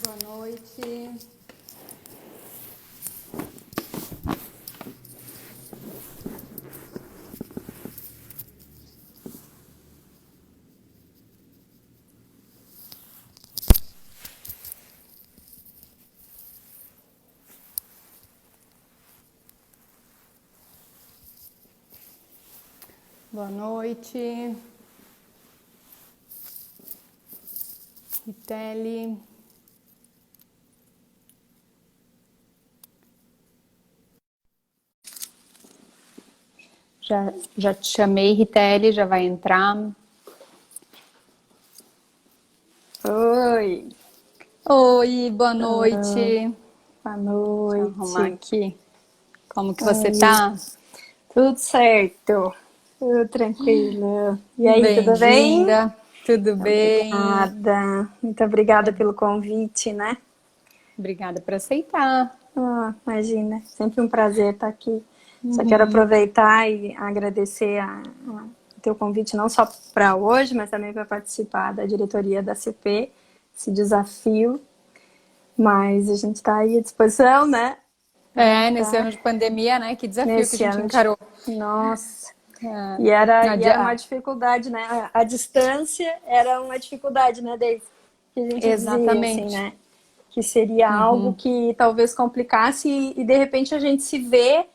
Boa noite. Boa noite. Ritele. Já te chamei, Ritele, já vai entrar. Oi, Oi, boa noite. boa Deixa eu arrumar noite. aqui. Como que você Oi, tá? tudo certo? Tudo tranquilo. E aí, tudo bem? Bem-vinda. Tudo bem? Obrigada. Muito obrigada pelo convite, né? Obrigada por aceitar. Imagina, sempre um prazer estar aqui. Só quero aproveitar e agradecer o teu convite, não só para hoje, mas também para participar da diretoria da CP, esse desafio. Mas a gente está aí à disposição, né? Nesse Tá ano de pandemia, né? Que desafio que a nesse gente ano de... encarou. Nossa. É, E era uma dificuldade, né? A distância era uma dificuldade, né, Daisy? Que a gente dizia, assim, exatamente. né? Que seria algo que talvez complicasse e de repente a gente se vê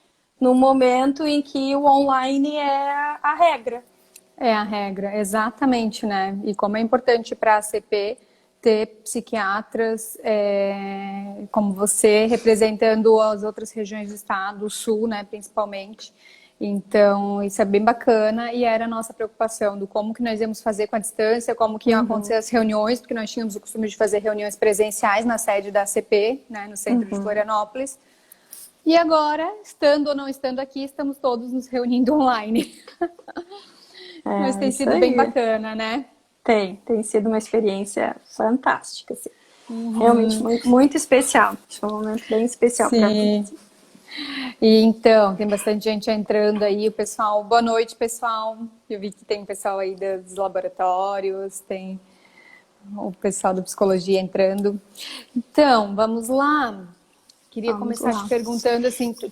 num momento em que o online é a regra. É a regra, exatamente, né? E como é importante para a ACP ter psiquiatras como você, representando as outras regiões do estado, o sul, né, principalmente. Então, isso é bem bacana e era a nossa preocupação do como que nós íamos fazer com a distância, como que iam acontecer as reuniões, porque nós tínhamos o costume de fazer reuniões presenciais na sede da ACP, né, no centro de Florianópolis. E agora, estando ou não estando aqui, estamos todos nos reunindo online. Mas É tem isso sido bem aí. bacana, né? Tem sido uma experiência fantástica, assim. Realmente muito, muito especial. Foi um momento bem especial para mim. Sim. E então, tem bastante gente entrando aí, o pessoal. Boa noite, pessoal. Eu vi que tem pessoal aí dos laboratórios, tem o pessoal da psicologia entrando. Então, vamos lá. Queria Vamos começar te lá. perguntando assim, tu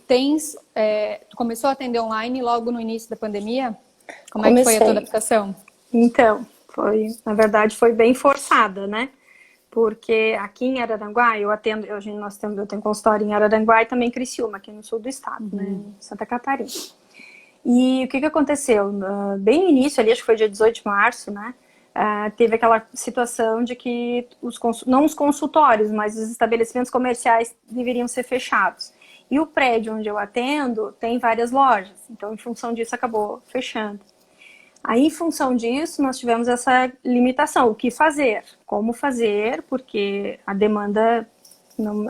começou a atender online logo no início da pandemia? Como é que foi a tua Comecei. adaptação? Então, na verdade, foi bem forçada, né? Porque aqui em Araranguá, eu tenho consultório em Araranguá e também em Criciúma, aqui no sul do estado, né? Em Santa Catarina. E o que aconteceu? Bem no início, ali, acho que foi dia 18 de março, né? Teve aquela situação de que não os consultórios, mas os estabelecimentos comerciais deveriam ser fechados. E o prédio onde eu atendo tem várias lojas, então, em função disso, acabou fechando. Aí, em função disso, nós tivemos essa limitação. O que fazer? Como fazer? Porque a demanda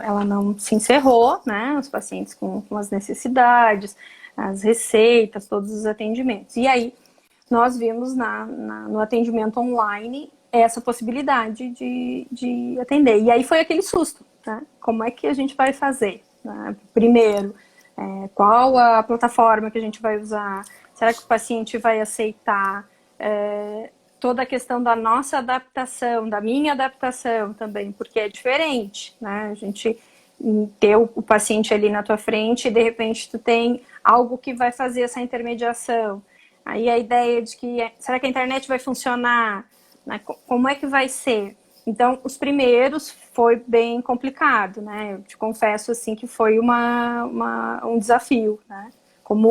ela não se encerrou, né? Os pacientes com as necessidades, as receitas, todos os atendimentos. E aí, nós vimos no atendimento online essa possibilidade de atender. E aí foi aquele susto, né? Como é que a gente vai fazer? Né? Primeiro, qual a plataforma que a gente vai usar? Será que o paciente vai aceitar toda a questão da nossa adaptação, da minha adaptação também, porque é diferente, né? A gente ter o paciente ali na tua frente e de repente tu tem algo que vai fazer essa intermediação. Aí a ideia de que, será que a internet vai funcionar? Né? Como é que vai ser? Então, os primeiros foi bem complicado, né? Eu te confesso, assim, que foi um desafio, né? Como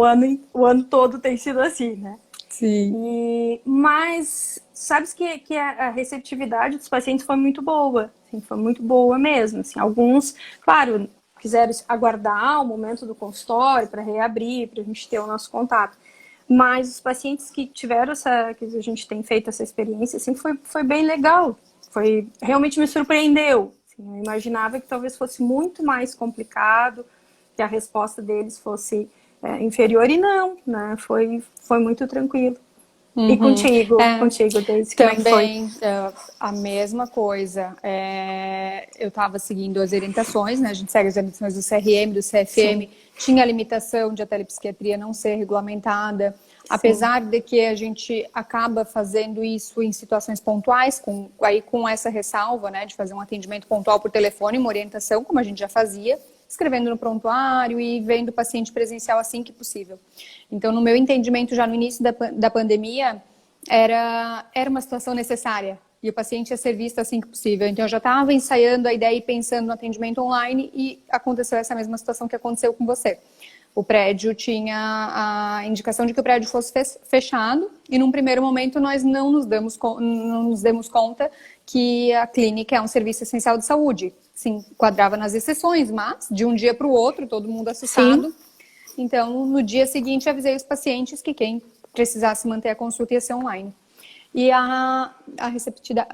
o ano todo tem sido assim, né? Sim. Mas, sabes que a receptividade dos pacientes foi muito boa, assim, foi muito boa mesmo. Assim, alguns, claro, quiseram aguardar o momento do consultório para reabrir, para a gente ter o nosso contato. Mas os pacientes que tiveram que a gente tem feito essa experiência, assim, foi bem legal. Realmente me surpreendeu. Assim, eu imaginava que talvez fosse muito mais complicado, que a resposta deles fosse inferior, e não, né? Foi muito tranquilo. E contigo, Daisy, como é que foi? Também a mesma coisa. Eu estava seguindo as orientações, né? A gente segue as orientações do CRM, do CFM. Sim. Tinha a limitação de a telepsiquiatria não ser regulamentada. Sim. Apesar de que a gente acaba fazendo isso em situações pontuais, com essa ressalva, né? De fazer um atendimento pontual por telefone, uma orientação, como a gente já fazia, escrevendo no prontuário e vendo o paciente presencial assim que possível. Então, no meu entendimento, já no início da pandemia, era uma situação necessária e o paciente ia ser visto assim que possível. Então, eu já estava ensaiando a ideia e pensando no atendimento online e aconteceu essa mesma situação que aconteceu com você. O prédio tinha a indicação de que o prédio fosse fechado e, num primeiro momento, nós não nos demos conta que a clínica é um serviço essencial de saúde. Se enquadrava nas exceções, mas de um dia para o outro, todo mundo assustado. Sim. Então, no dia seguinte, avisei os pacientes que quem precisasse manter a consulta ia ser online. E a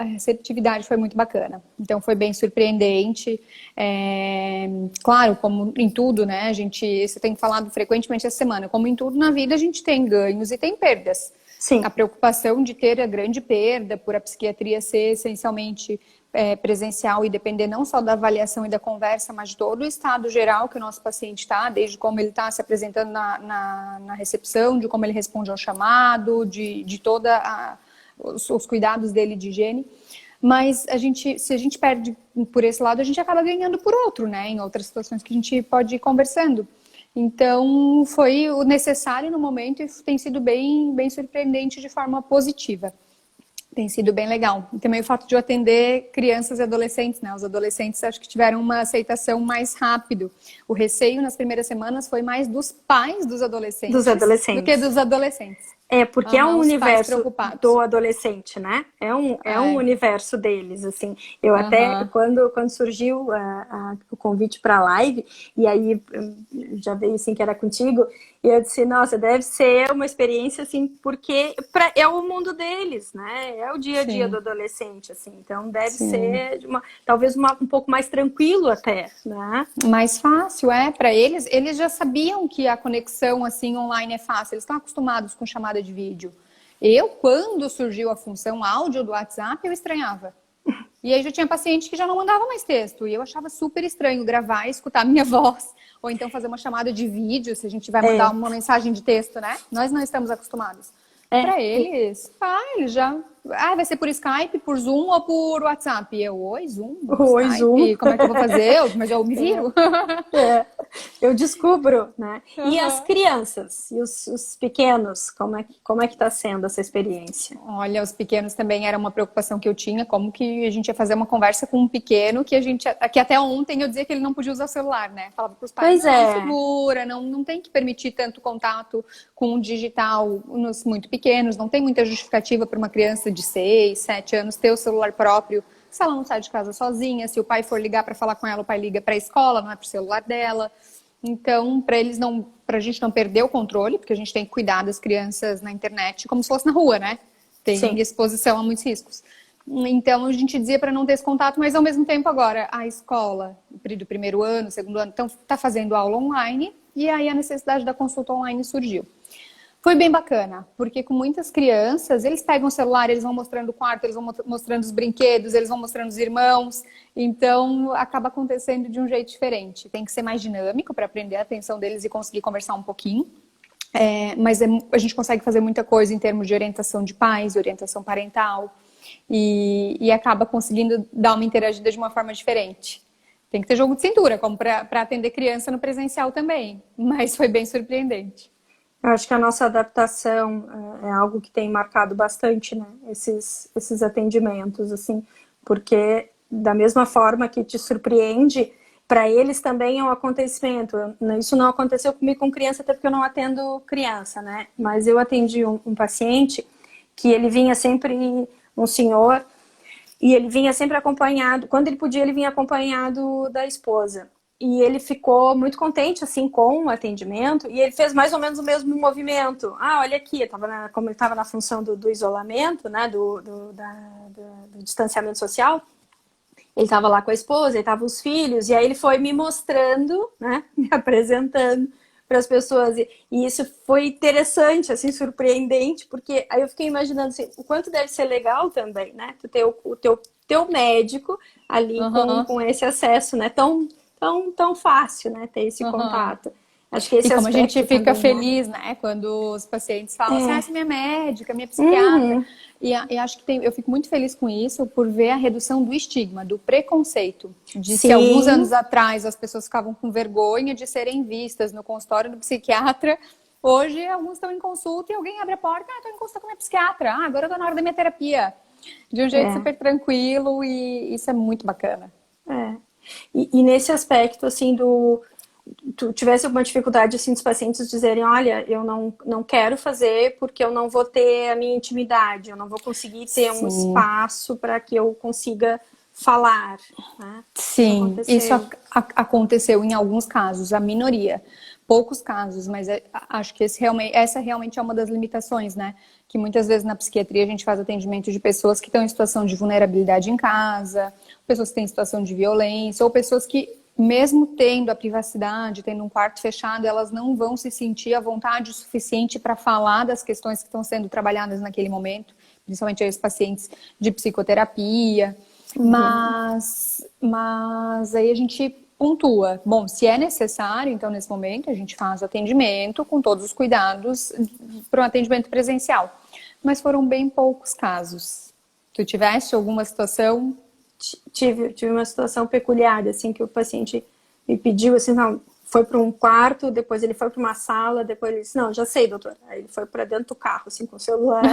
receptividade foi muito bacana. Então, foi bem surpreendente. Claro, como em tudo, né? Isso eu tenho falado frequentemente essa semana. Como em tudo na vida, a gente tem ganhos e tem perdas. Sim. A preocupação de ter a grande perda por a psiquiatria ser essencialmente presencial e depender não só da avaliação e da conversa, mas de todo o estado geral que o nosso paciente está, desde como ele está se apresentando na recepção, de como ele responde ao chamado, de toda os cuidados dele de higiene. Mas se a gente perde por esse lado, a gente acaba ganhando por outro, né? Em outras situações que a gente pode ir conversando. Então, foi o necessário no momento e tem sido bem, bem surpreendente de forma positiva. Tem sido bem legal. E também o fato de eu atender crianças e adolescentes, né? Os adolescentes acho que tiveram uma aceitação mais rápido. O receio nas primeiras semanas foi mais dos pais dos adolescentes, do que dos adolescentes. Porque é um universo do adolescente, né? É um universo deles, assim. Eu até, quando surgiu o convite para a live, e aí já veio assim que era contigo, e eu disse, nossa, deve ser uma experiência, assim, porque é o mundo deles, né? É o dia a dia Sim. do adolescente, assim. Então, deve Sim. ser, talvez um pouco mais tranquilo até, né? Mais fácil, para eles. Eles já sabiam que a conexão, assim, online é fácil. Eles estão acostumados com chamada de vídeo. Quando surgiu a função áudio do WhatsApp, eu estranhava. E aí já tinha paciente que já não mandava mais texto. E eu achava super estranho gravar e escutar a minha voz. Ou então fazer uma chamada de vídeo, se a gente vai mandar uma mensagem de texto, né? Nós não estamos acostumados. Para eles, eles já... vai ser por Skype, por Zoom ou por WhatsApp? Oi, Zoom? Oi, Skype? Zoom. Como é que eu vou fazer? Mas eu me viro. Eu descubro, né? E as crianças? E os pequenos? Como é que está sendo essa experiência? Olha, os pequenos também era uma preocupação que eu tinha. Como que a gente ia fazer uma conversa com um pequeno que até ontem eu dizia que ele não podia usar o celular, né? Falava para os pais, não segura, não tem que permitir tanto contato com o digital nos muito pequenos. Não tem muita justificativa para uma criança de 6, 7 anos ter o celular próprio. Se ela não sai de casa sozinha, se o pai for ligar para falar com ela, o pai liga para a escola, não é para o celular dela. Então, para a gente não perder o controle, porque a gente tem que cuidar das crianças na internet como se fosse na rua, né? Tem Sim. exposição a muitos riscos. Então, a gente dizia para não ter esse contato, mas ao mesmo tempo agora a escola do primeiro ano, segundo ano, então está fazendo aula online e aí a necessidade da consulta online surgiu. Foi bem bacana, porque com muitas crianças, eles pegam o celular, eles vão mostrando o quarto, eles vão mostrando os brinquedos, eles vão mostrando os irmãos. Então, acaba acontecendo de um jeito diferente. Tem que ser mais dinâmico para prender a atenção deles e conseguir conversar um pouquinho. Mas a gente consegue fazer muita coisa em termos de orientação de pais, orientação parental. E acaba conseguindo dar uma interagida de uma forma diferente. Tem que ter jogo de cintura, como para atender criança no presencial também. Mas foi bem surpreendente. Eu acho que a nossa adaptação é algo que tem marcado bastante, né? Esses atendimentos, assim, porque da mesma forma que te surpreende, para eles também é um acontecimento. Isso não aconteceu comigo com criança, até porque eu não atendo criança, né? Mas eu atendi um paciente que ele vinha sempre, um senhor, e ele vinha sempre acompanhado, quando ele podia, ele vinha acompanhado da esposa. E ele ficou muito contente, assim, com o atendimento. E ele fez mais ou menos o mesmo movimento. Olha aqui, como ele estava na função do isolamento, né, do distanciamento social. Ele estava lá com a esposa, ele estava os filhos. E aí ele foi me mostrando, né, me apresentando para as pessoas. E isso foi interessante, assim, surpreendente, porque aí eu fiquei imaginando assim, o quanto deve ser legal também, né? Tu ter o teu médico ali com esse acesso, né? Tão fácil, né? Ter esse contato. Acho que E esse como a gente aspecto fica também, né? feliz, né? Quando os pacientes falam assim, essa é minha médica, minha psiquiatra. Uhum. E acho que eu fico muito feliz com isso, por ver a redução do estigma, do preconceito. De se alguns Sim. anos atrás as pessoas ficavam com vergonha de serem vistas no consultório do psiquiatra, hoje alguns estão em consulta e alguém abre a porta, estou em consulta com a minha psiquiatra, agora eu estou na hora da minha terapia. De um jeito É. super tranquilo e isso é muito bacana. É. E nesse aspecto, assim, tu tivesse alguma dificuldade, assim, dos pacientes dizerem, olha, eu não quero fazer porque eu não vou ter a minha intimidade, eu não vou conseguir ter um Sim. espaço para que eu consiga falar, né? Sim, isso aconteceu em alguns casos, a minoria. Poucos casos, mas acho que essa realmente é uma das limitações, né? Que muitas vezes na psiquiatria a gente faz atendimento de pessoas que estão em situação de vulnerabilidade em casa, pessoas que têm situação de violência, ou pessoas que, mesmo tendo a privacidade, tendo um quarto fechado, elas não vão se sentir à vontade o suficiente para falar das questões que estão sendo trabalhadas naquele momento, principalmente os pacientes de psicoterapia. Mas aí a gente pontua. Bom, se é necessário, então nesse momento a gente faz o atendimento com todos os cuidados para um atendimento presencial. Mas foram bem poucos casos. Tu tiveste alguma situação? Tive uma situação peculiar, assim, que o paciente me pediu, assim, não, foi para um quarto, depois ele foi para uma sala, depois ele disse, não, já sei, doutora. Aí ele foi para dentro do carro, assim, com o celular.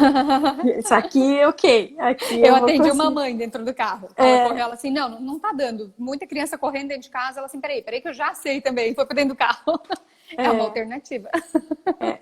E ele disse, aqui, ok, aqui Eu eu vou atendi uma conseguir. mãe dentro do carro. Ela correu, ela assim, não tá dando. Muita criança correndo dentro de casa, ela assim, peraí que eu já sei também. Foi para dentro do carro. É uma alternativa.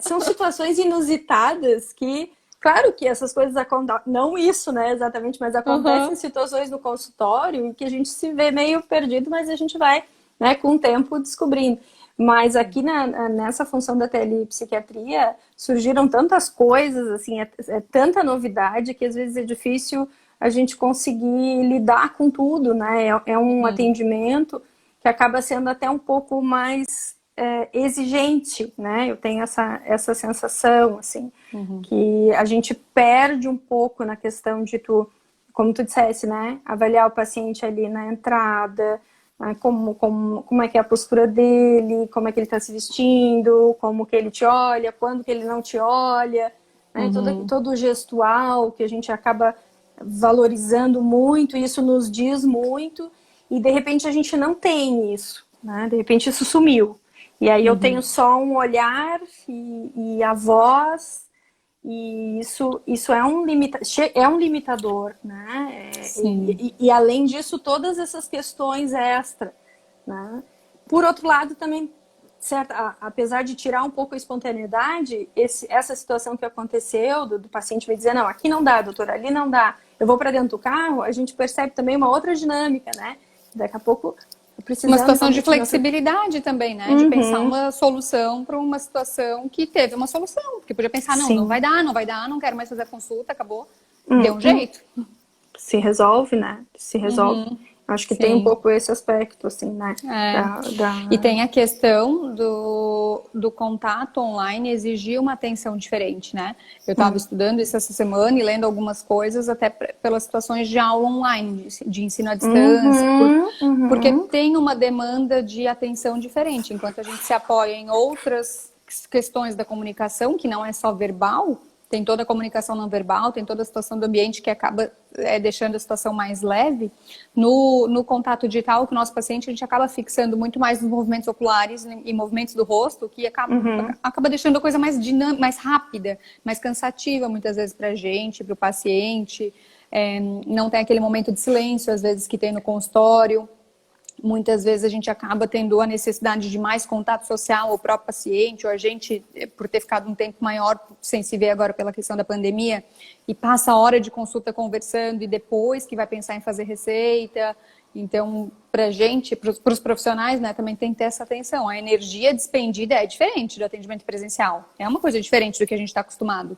São situações inusitadas que, claro que essas coisas acontecem, não isso, né, exatamente, mas acontecem situações no consultório e que a gente se vê meio perdido, mas a gente vai, né, com o tempo descobrindo. Mas aqui nessa função da telepsiquiatria surgiram tantas coisas, assim, é tanta novidade que às vezes é difícil a gente conseguir lidar com tudo, né? É um atendimento que acaba sendo até um pouco mais exigente, né? Eu tenho essa sensação, assim, que a gente perde um pouco na questão de como tu dissesse, né? Avaliar o paciente ali na entrada, né? Como é que é a postura dele, como é que ele está se vestindo, como que ele te olha, quando que ele não te olha, né? Todo o gestual que a gente acaba valorizando muito, isso nos diz muito, e de repente a gente não tem isso, né? De repente isso sumiu. E aí eu tenho só um olhar e a voz, e isso é um limitador, né? E além disso, todas essas questões extra, né? Por outro lado, também, certo, apesar de tirar um pouco a espontaneidade, essa situação que aconteceu, do paciente me dizer, não, aqui não dá, doutora, ali não dá, eu vou para dentro do carro, a gente percebe também uma outra dinâmica, né? Daqui a pouco Uma situação de flexibilidade também, né? De pensar uma solução para uma situação que teve uma solução. Porque podia pensar, não vai dar, não quero mais fazer a consulta, acabou. Deu um jeito. Se resolve, né? Se resolve. Acho que tem um pouco esse aspecto, assim, né? E tem a questão do contato online exigir uma atenção diferente, né? Eu estava estudando isso essa semana e lendo algumas coisas até pelas situações de aula online, de ensino à distância, porque tem uma demanda de atenção diferente. Enquanto a gente se apoia em outras questões da comunicação, que não é só verbal, tem toda a comunicação não verbal, tem toda a situação do ambiente que acaba deixando a situação mais leve. No contato digital, com o nosso paciente, a gente acaba fixando muito mais nos movimentos oculares e movimentos do rosto, que acaba deixando a coisa mais dinâmica, mais rápida, mais cansativa, muitas vezes, para a gente, para o paciente. Não tem aquele momento de silêncio, às vezes, que tem no consultório. Muitas vezes a gente acaba tendo a necessidade de mais contato social, o próprio paciente, ou a gente, por ter ficado um tempo maior sem se ver agora pela questão da pandemia, e passa a hora de consulta conversando, e depois que vai pensar em fazer receita. Então, para a gente, para os profissionais, né, também tem que ter essa atenção. A energia despendida é diferente do atendimento presencial. É uma coisa diferente do que a gente está acostumado.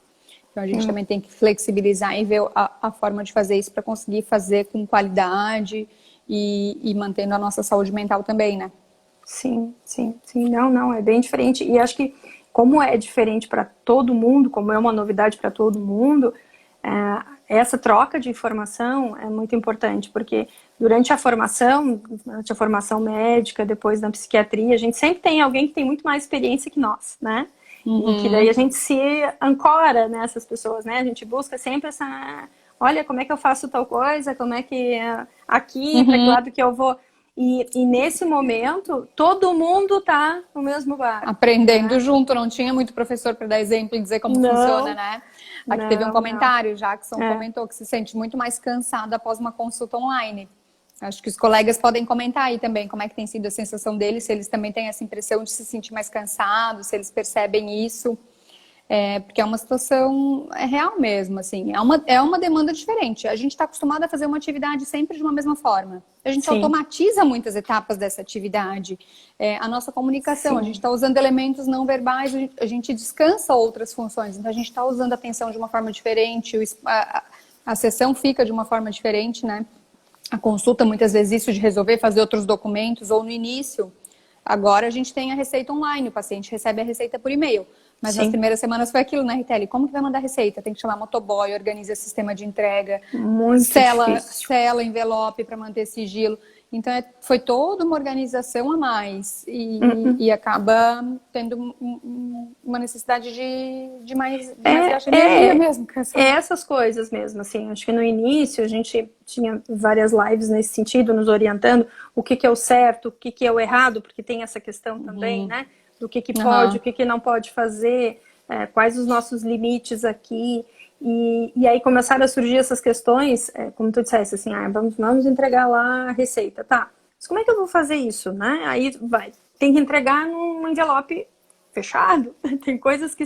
Então, a gente também tem que flexibilizar e ver a forma de fazer isso para conseguir fazer com qualidade e mantendo a nossa saúde mental também, né? Sim, sim, sim. Não, não, é bem diferente. E acho que, como é diferente para todo mundo, como é uma novidade para todo mundo, essa troca de informação é muito importante, porque durante a formação médica, depois na psiquiatria, a gente sempre tem alguém que tem muito mais experiência que nós, né? E que daí a gente se ancora nessas pessoas, né? A gente busca sempre essa, olha, como é que eu faço tal coisa, como é que aqui, para que lado que eu vou. E nesse momento, todo mundo tá no mesmo barco. Aprendendo junto, não tinha muito professor para dar exemplo e dizer como funciona, né? Aqui teve um comentário, Jackson comentou que se sente muito mais cansado após uma consulta online. Acho que os colegas podem comentar aí também como é que tem sido a sensação deles, se eles também têm essa impressão de se sentir mais cansados, se eles percebem isso. Porque é uma situação real mesmo, assim, é uma demanda diferente. A gente está acostumado a fazer uma atividade sempre de uma mesma forma. A gente automatiza muitas etapas dessa atividade. A nossa comunicação, a gente está usando elementos não verbais, a gente descansa outras funções. Então, a gente está usando a atenção de uma forma diferente, a sessão fica de uma forma diferente, né? A consulta, muitas vezes, isso de resolver, fazer outros documentos, ou no início. Agora a gente tem a receita online, o paciente recebe a receita por e-mail. Mas nas primeiras semanas foi aquilo, né, Ritelli? Como que vai mandar receita? Tem que chamar motoboy, organiza sistema de entrega, sela envelope para manter sigilo. Então foi toda uma organização a mais e acaba tendo uma necessidade de mais baixa energia mesmo. Essas coisas mesmo, assim, acho que no início a gente tinha várias lives nesse sentido, nos orientando o que é o certo, o que é o errado, porque tem essa questão também, né? Do que pode, o que não pode fazer, quais os nossos limites aqui. E aí começaram a surgir essas questões, como tu disseste, assim, vamos entregar lá a receita, tá? Mas como é que eu vou fazer isso, né? Aí tem que entregar num envelope fechado. Tem coisas que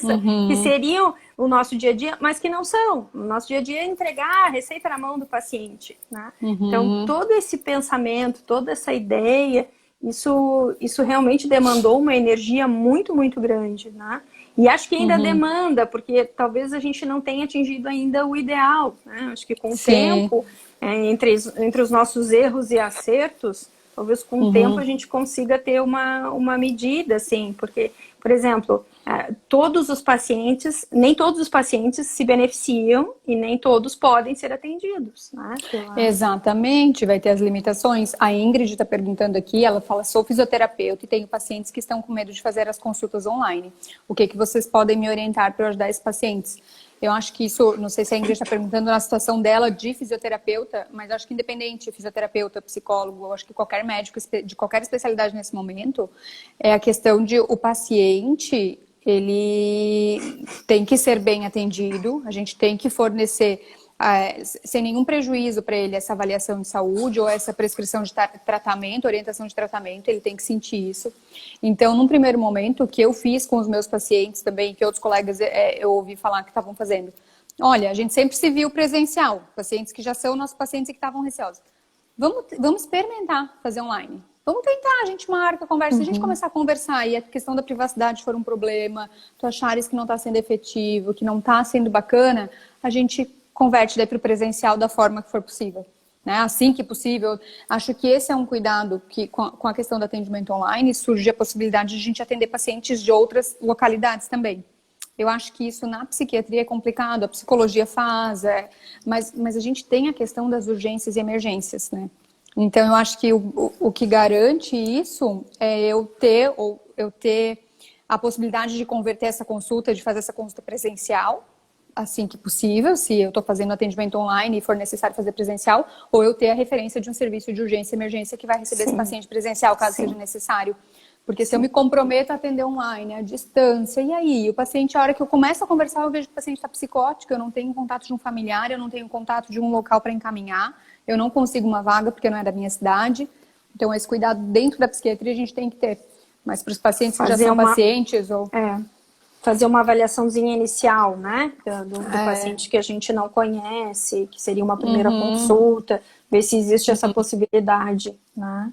seriam o nosso dia a dia, mas que não são. O nosso dia a dia é entregar a receita na mão do paciente, né? Então, todo esse pensamento, toda essa ideia, isso realmente demandou uma energia muito, muito grande, né? E acho que ainda demanda, porque talvez a gente não tenha atingido ainda o ideal, né? Acho que com o tempo, entre os nossos erros e acertos, talvez com o tempo a gente consiga ter uma medida, assim, porque, por exemplo, nem todos os pacientes se beneficiam e nem todos podem ser atendidos, né? Exatamente, vai ter as limitações. A Ingrid está perguntando aqui, ela fala, sou fisioterapeuta e tenho pacientes que estão com medo de fazer as consultas online. O que vocês podem me orientar para ajudar esses pacientes? Eu acho que isso, não sei se a Ingrid está perguntando na situação dela de fisioterapeuta, mas acho que independente, fisioterapeuta, psicólogo, eu acho que qualquer médico de qualquer especialidade nesse momento, é a questão de o paciente, ele tem que ser bem atendido, a gente tem que fornecer sem nenhum prejuízo para ele essa avaliação de saúde ou essa prescrição de tratamento, orientação de tratamento, ele tem que sentir isso. Então, num primeiro momento, o que eu fiz com os meus pacientes também, que outros colegas eu ouvi falar que estavam fazendo, olha, a gente sempre se viu presencial, pacientes que já são nossos pacientes e que estavam receosos. Vamos experimentar fazer online. Vamos tentar, a gente marca, conversa. Se a gente começar a conversar e a questão da privacidade for um problema, tu achares que não está sendo efetivo, que não está sendo bacana, a gente converte daí para o presencial da forma que for possível, né? Assim que possível. Acho que esse é um cuidado que, com a questão do atendimento online, surge a possibilidade de a gente atender pacientes de outras localidades também. Eu acho que isso na psiquiatria é complicado, a psicologia faz, mas a gente tem a questão das urgências e emergências, né? Então, eu acho que o que garante isso é eu ter a possibilidade de converter essa consulta, de fazer essa consulta presencial, assim que possível, se eu estou fazendo atendimento online e for necessário fazer presencial, ou eu ter a referência de um serviço de urgência e emergência que vai receber esse paciente presencial, caso seja necessário. Porque se eu me comprometo a atender online, à distância, e aí? O paciente, a hora que eu começo a conversar, eu vejo que o paciente está psicótico, eu não tenho contato de um familiar, eu não tenho contato de um local para encaminhar, eu não consigo uma vaga porque não é da minha cidade. Então, esse cuidado dentro da psiquiatria a gente tem que ter. Mas para os pacientes que já são pacientes ou... fazer uma avaliaçãozinha inicial, né? Do paciente que a gente não conhece, que seria uma primeira consulta, ver se existe essa possibilidade, né?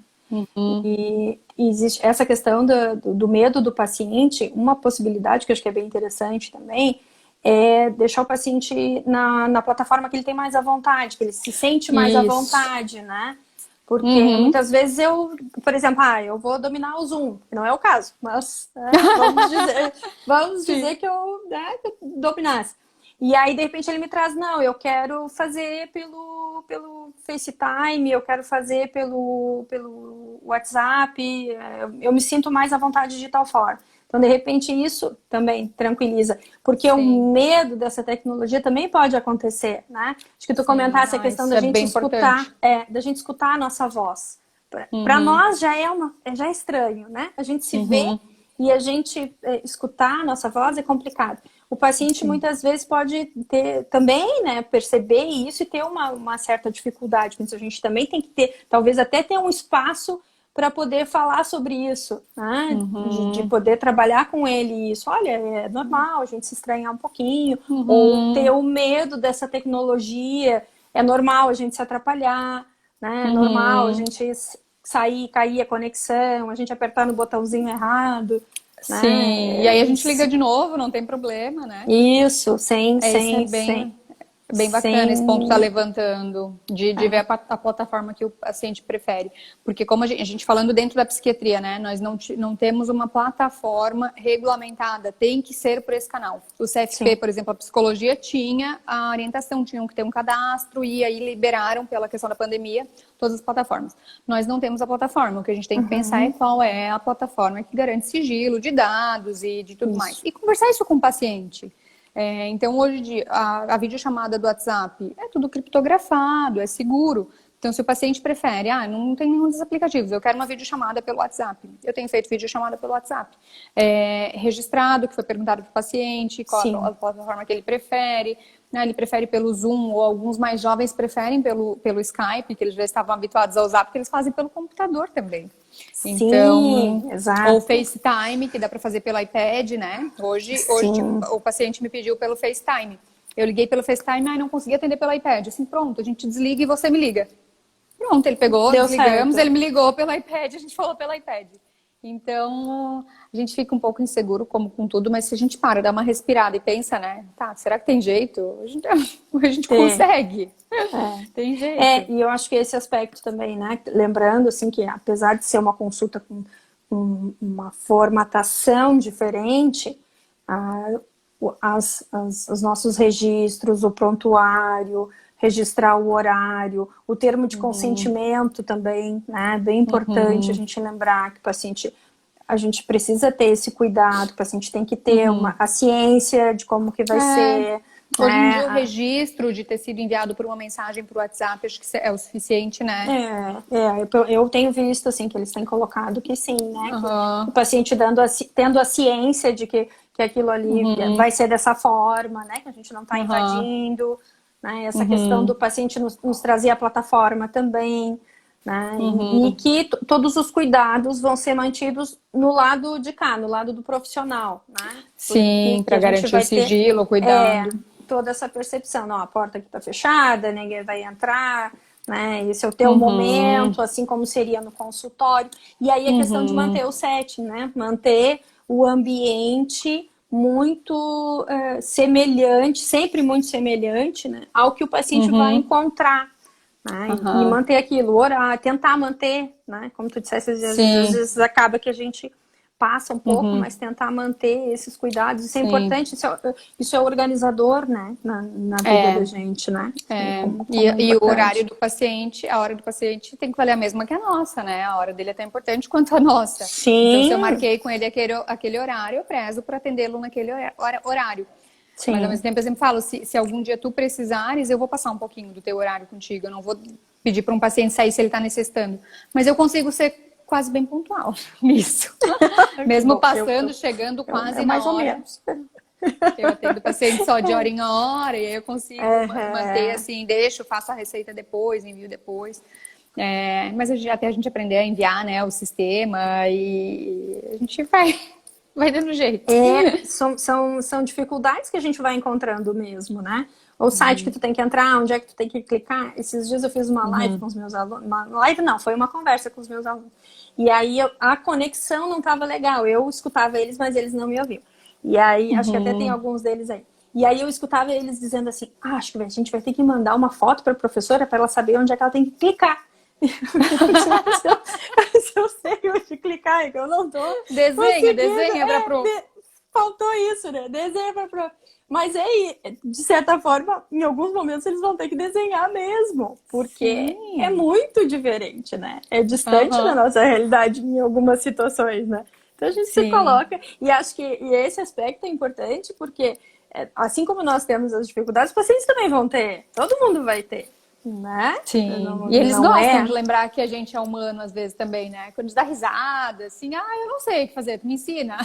E existe essa questão do medo do paciente, uma possibilidade que eu acho que é bem interessante também, é deixar o paciente na plataforma que ele tem mais à vontade, que ele se sente mais à vontade, né? Porque muitas vezes por exemplo, eu vou dominar o Zoom, que não é o caso, mas vamos dizer que que eu dominasse. E aí, de repente, ele me traz, não, eu quero fazer pelo FaceTime, eu quero fazer pelo WhatsApp, eu me sinto mais à vontade de tal forma. Então, de repente, isso também tranquiliza. Porque o medo dessa tecnologia também pode acontecer, né? Acho que tu comentasse a questão da gente escutar, da gente escutar a nossa voz. Para nós já é estranho, né? A gente se vê e a gente escutar a nossa voz é complicado. O paciente muitas vezes pode ter também, né, perceber isso e ter uma certa dificuldade. Então, a gente também tem que ter, talvez até ter um espaço para poder falar sobre isso, né? De poder trabalhar com ele isso. Olha, é normal a gente se estranhar um pouquinho, ou ter o medo dessa tecnologia, é normal a gente se atrapalhar, né? É normal a gente cair a conexão, a gente apertar no botãozinho errado. Sim, né? E aí a gente liga de novo, não tem problema, né? Isso, sem. Bem bacana esse ponto que tá levantando, de ver a plataforma que o paciente prefere. Porque como a gente falando dentro da psiquiatria, né? Nós não temos uma plataforma regulamentada, tem que ser por esse canal. O CFP, por exemplo, a psicologia tinha a orientação, tinham que ter um cadastro e aí liberaram pela questão da pandemia todas as plataformas. Nós não temos a plataforma, o que a gente tem que pensar é qual é a plataforma que garante sigilo de dados e de tudo mais. E conversar isso com o paciente. Então, hoje em dia, a videochamada do WhatsApp é tudo criptografado, é seguro. Então, se o paciente prefere, não tem nenhum dos aplicativos, eu quero uma videochamada pelo WhatsApp. Eu tenho feito videochamada pelo WhatsApp. Registrado, que foi perguntado para o paciente, qual a plataforma que ele prefere. Né? Ele prefere pelo Zoom, ou alguns mais jovens preferem pelo Skype, que eles já estavam habituados a usar, porque eles fazem pelo computador também. Então, exato. Ou FaceTime, que dá para fazer pelo iPad, né? Hoje o paciente me pediu pelo FaceTime. Eu liguei pelo FaceTime, não consegui atender pelo iPad. Assim, pronto, a gente desliga e você me liga. Pronto, ele pegou, desligamos, ele me ligou pelo iPad, a gente falou pelo iPad. Então, a gente fica um pouco inseguro, como com tudo, mas se a gente para, dá uma respirada e pensa, né? Será que tem jeito? A gente consegue. Tem jeito. E eu acho que esse aspecto também, né? Lembrando, assim, que apesar de ser uma consulta com uma formatação diferente, os nossos registros, o prontuário, registrar o horário, o termo de consentimento também, né? Bem importante a gente lembrar que o paciente, a gente precisa ter esse cuidado, o paciente tem que ter a ciência de como que vai ser. Hoje em dia o registro de ter sido enviado por uma mensagem por WhatsApp, acho que é o suficiente, né? Eu tenho visto, assim, que eles têm colocado que sim, né? Que o paciente tendo a ciência de que aquilo ali vai ser dessa forma, né? Que a gente não está invadindo, né? Essa questão do paciente nos trazer a plataforma também, né? E que todos os cuidados vão ser mantidos no lado de cá, no lado do profissional, né? Sim, para garantir o sigilo, o cuidado. Toda essa percepção, não, a porta aqui está fechada, ninguém vai entrar, né? Esse é o teu momento, assim como seria no consultório. E aí a questão de manter o setting, né? Manter o ambiente muito semelhante, sempre muito semelhante, né? Ao que o paciente vai encontrar. Né? E manter aquilo, orar, tentar manter, né? Como tu disseste, às vezes acaba que a gente passa um pouco, mas tentar manter esses cuidados, isso é importante, isso é organizador, né, na vida da gente, né? E o horário do paciente, a hora do paciente tem que valer a mesma que a nossa, né? A hora dele é tão importante quanto a nossa. Então, se eu marquei com ele aquele horário, eu prezo por atendê-lo naquele horário. Mas ao mesmo tempo eu sempre falo, se algum dia tu precisares, eu vou passar um pouquinho do teu horário contigo, eu não vou pedir para um paciente sair se ele está necessitando. Mas eu consigo ser quase bem pontual nisso. Mesmo passando, chegando quase na mais hora. ou menos. Eu atendo paciente só de hora em hora, e aí eu consigo manter assim, faço a receita depois, envio depois. Mas até a gente aprender a enviar, né, o sistema, e a gente vai dando jeito. São dificuldades que a gente vai encontrando mesmo, né? O site que tu tem que entrar, onde é que tu tem que clicar. Esses dias eu fiz uma live com os meus alunos. Uma live não, foi uma conversa com os meus alunos. E aí a conexão não estava legal. Eu escutava eles, mas eles não me ouviam. E aí, acho que até tem alguns deles aí. E aí eu escutava eles dizendo assim, acho que a gente vai ter que mandar uma foto para a professora para ela saber onde é que ela tem que clicar. Se eu sei onde clicar, é que eu não tô. Desenha pra prof. Faltou isso, né? Desenha pra prof. Mas aí, de certa forma, em alguns momentos eles vão ter que desenhar mesmo, porque Sim. é muito diferente, né? É distante da nossa realidade em algumas situações, né? Então a gente se coloca, e acho que esse aspecto é importante, porque assim como nós temos as dificuldades, os pacientes também vão ter, todo mundo vai ter, né? Sim, Não, e eles não gostam de lembrar que a gente é humano às vezes também, né? Quando a gente dá risada, assim, eu não sei o que fazer, tu me ensina.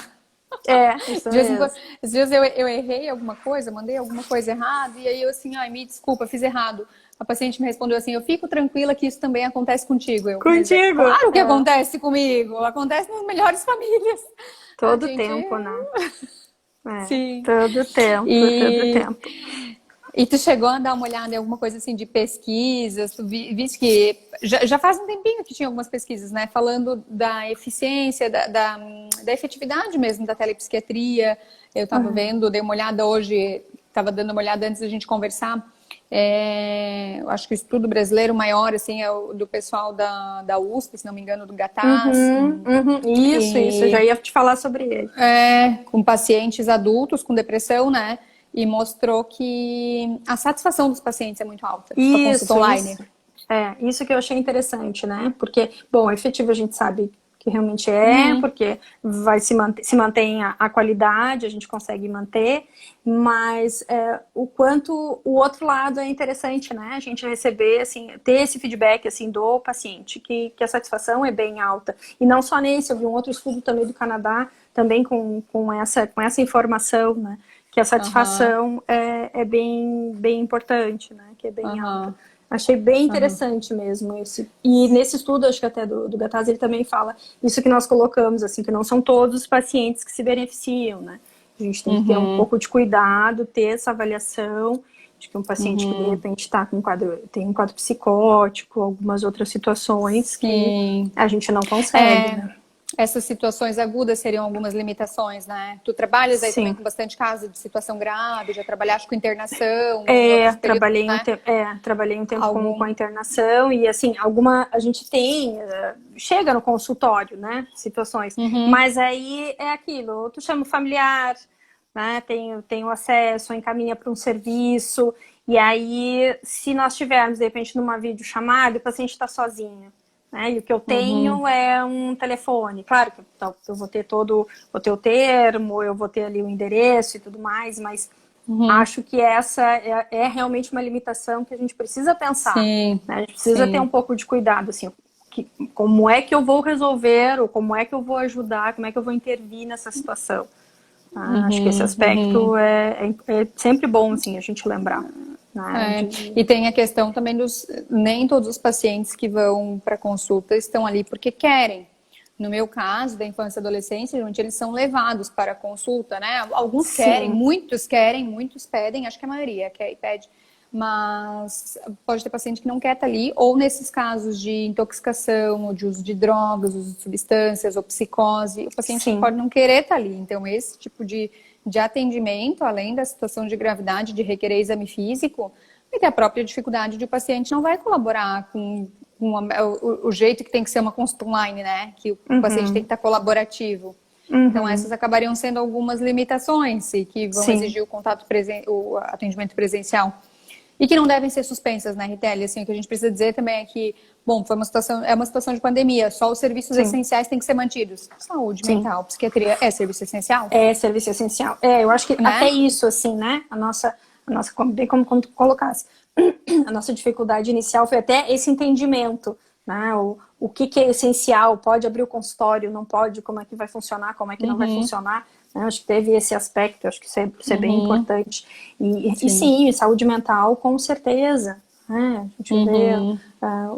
Isso Mesmo. mesmo. Às vezes eu errei alguma coisa, mandei alguma coisa errada, e aí eu assim, me desculpa, fiz errado. A paciente me respondeu assim, eu fico tranquila que isso também acontece contigo. Mas é Contigo. claro que acontece comigo, acontece nas melhores famílias. Todo gente... tempo, né? Sim. Todo tempo. E tu chegou a dar uma olhada em alguma coisa assim de pesquisas, tu viste que já faz um tempinho que tinha algumas pesquisas, né? Falando da eficiência, da efetividade mesmo da telepsiquiatria. Eu estava vendo, dei uma olhada hoje, estava dando uma olhada antes da gente conversar. Eu acho que o estudo brasileiro maior, assim, é o do pessoal da USP, se não me engano, do Gataz. Isso, eu já ia te falar sobre ele. Com pacientes adultos com depressão, né? E mostrou que a satisfação dos pacientes é muito alta com a consulta online. Isso que eu achei interessante, né? Porque, bom, efetivo a gente sabe que realmente porque se mantém a qualidade, a gente consegue manter, mas o quanto o outro lado é interessante, né? A gente receber, assim, ter esse feedback, assim, do paciente, que a satisfação é bem alta. E não só nesse, eu vi um outro estudo também do Canadá, também com essa informação, né? Que a satisfação é bem importante, né? Que é bem alta. Achei bem interessante mesmo esse. E nesse estudo, acho que até do Gataz, ele também fala isso que nós colocamos, assim, que não são todos os pacientes que se beneficiam, né? A gente tem que ter um pouco de cuidado, ter essa avaliação de que um paciente que de repente tem um quadro psicótico, algumas outras situações que a gente não consegue, né? Essas situações agudas seriam algumas limitações, né? Tu trabalhas aí também com bastante caso de situação grave, já trabalhaste com internação? Trabalhei um tempo com a internação e assim, a gente chega no consultório, né? Situações, mas aí é aquilo, tu chama o familiar, né? Tem o acesso, encaminha para um serviço, e aí, se nós tivermos, de repente, numa videochamada, o paciente está sozinho. Né? E o que eu tenho é um telefone. Claro que eu vou ter o termo, eu vou ter ali o endereço e tudo mais, mas acho que essa é realmente uma limitação que a gente precisa pensar. Né? A gente precisa ter um pouco de cuidado, assim, como é que eu vou resolver, ou como é que eu vou ajudar, como é que eu vou intervir nessa situação. Acho que esse aspecto é sempre bom, assim, a gente lembrar. E tem a questão também nem todos os pacientes que vão para consulta estão ali porque querem. No meu caso, da infância e adolescência, geralmente eles são levados para a consulta, né? Alguns querem, muitos pedem, acho que a maioria quer e pede, mas pode ter paciente que não quer estar ali, ou nesses casos de intoxicação, ou de uso de drogas, uso de substâncias, ou psicose, o paciente pode não querer estar ali. Então, esse tipo de atendimento, além da situação de gravidade, de requerer exame físico, vai ter a própria dificuldade de o paciente não vai colaborar com o jeito que tem que ser uma consulta online, né? Que o paciente tem que estar colaborativo. Então, essas acabariam sendo algumas limitações e que vão exigir o atendimento presencial. E que não devem ser suspensas, né, Ritelli? Assim, o que a gente precisa dizer também é que, bom, é uma situação de pandemia, só os serviços essenciais têm que ser mantidos. Saúde mental, psiquiatria, é serviço essencial? É serviço essencial. Eu acho que até isso, assim, né, a nossa bem como tu colocasse, a nossa dificuldade inicial foi até esse entendimento, né, o que é essencial, pode abrir o consultório, não pode, como é que vai funcionar, como é que não vai funcionar. Acho que teve esse aspecto, acho que isso é bem importante. E sim, saúde mental, com certeza. Né? A gente vê